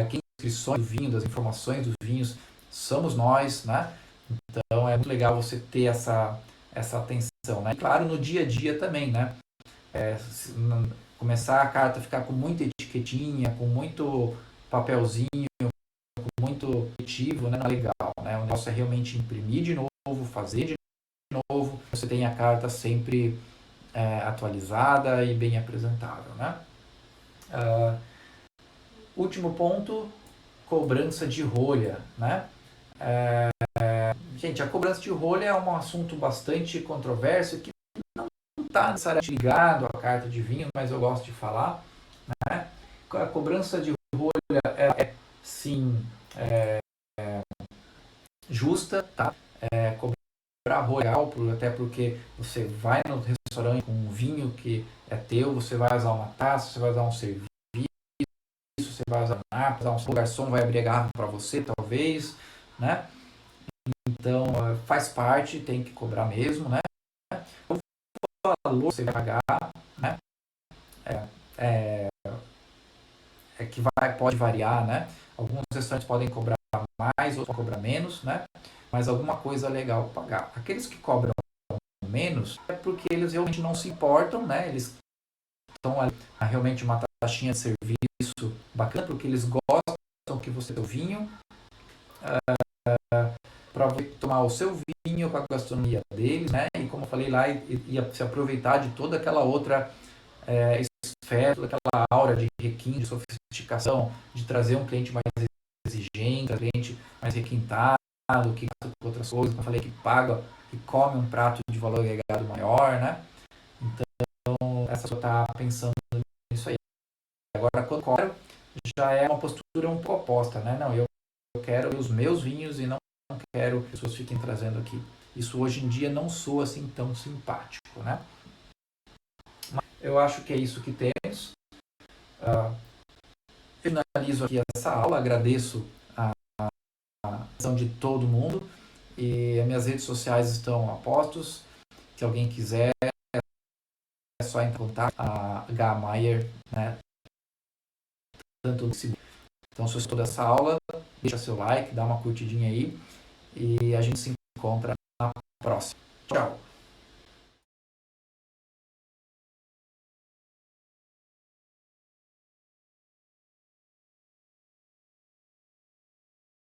quem descrições do vinho, das informações dos vinhos, somos nós, né? Então é muito legal você ter essa atenção, né? E claro, no dia a dia também, né? Começar a carta a ficar com muita etiquetinha, com muito papelzinho, muito objetivo, né? Não é legal, né? O negócio é realmente imprimir de novo, fazer de novo, você tem a carta sempre atualizada e bem apresentável, né? Último ponto, cobrança de rolha, né? Gente, a cobrança de rolha é um assunto bastante controverso que não está necessariamente ligado à carta de vinho, mas eu gosto de falar, né? A cobrança de rolha é sim justa, tá? Cobrar royal, até porque você vai no restaurante com um vinho que é teu, você vai usar uma taça, você vai usar um serviço, você vai usar um o garçom vai abrir a garrafa para você, talvez, né? Então, faz parte, tem que cobrar mesmo, né? O valor que você vai pagar, né? Que pode variar, né? Alguns restaurantes podem cobrar mais, outros podem cobrar menos, né? Mas alguma coisa legal pagar. Aqueles que cobram menos é porque eles realmente não se importam, né? Eles estão ali realmente uma taxinha de serviço bacana, porque eles gostam que você tenha o vinho para tomar o seu vinho com a gastronomia deles, né? E como eu falei lá, e se aproveitar de toda aquela outra esfera, toda aquela aura de requinte, de sofisticação, de trazer um cliente mais exigente, um cliente mais requintado, que gasta com outras coisas, como eu falei, que paga, que come um prato de valor agregado maior, né? Então, essa pessoa está pensando nisso aí. Agora, quando eu quero, já é uma postura um pouco oposta, né? Não, eu quero os meus vinhos e não quero que as pessoas fiquem trazendo aqui. Isso hoje em dia não soa assim tão simpático, né? Mas eu acho que é isso que temos. Eu finalizo aqui essa aula, agradeço a atenção de todo mundo e as minhas redes sociais estão a postos. Se alguém quiser, é só entrar em contato a H. Maier, né? Tanto no segundo. Então, se você gostou dessa aula, deixa seu like, dá uma curtidinha aí e a gente se encontra na próxima. Tchau!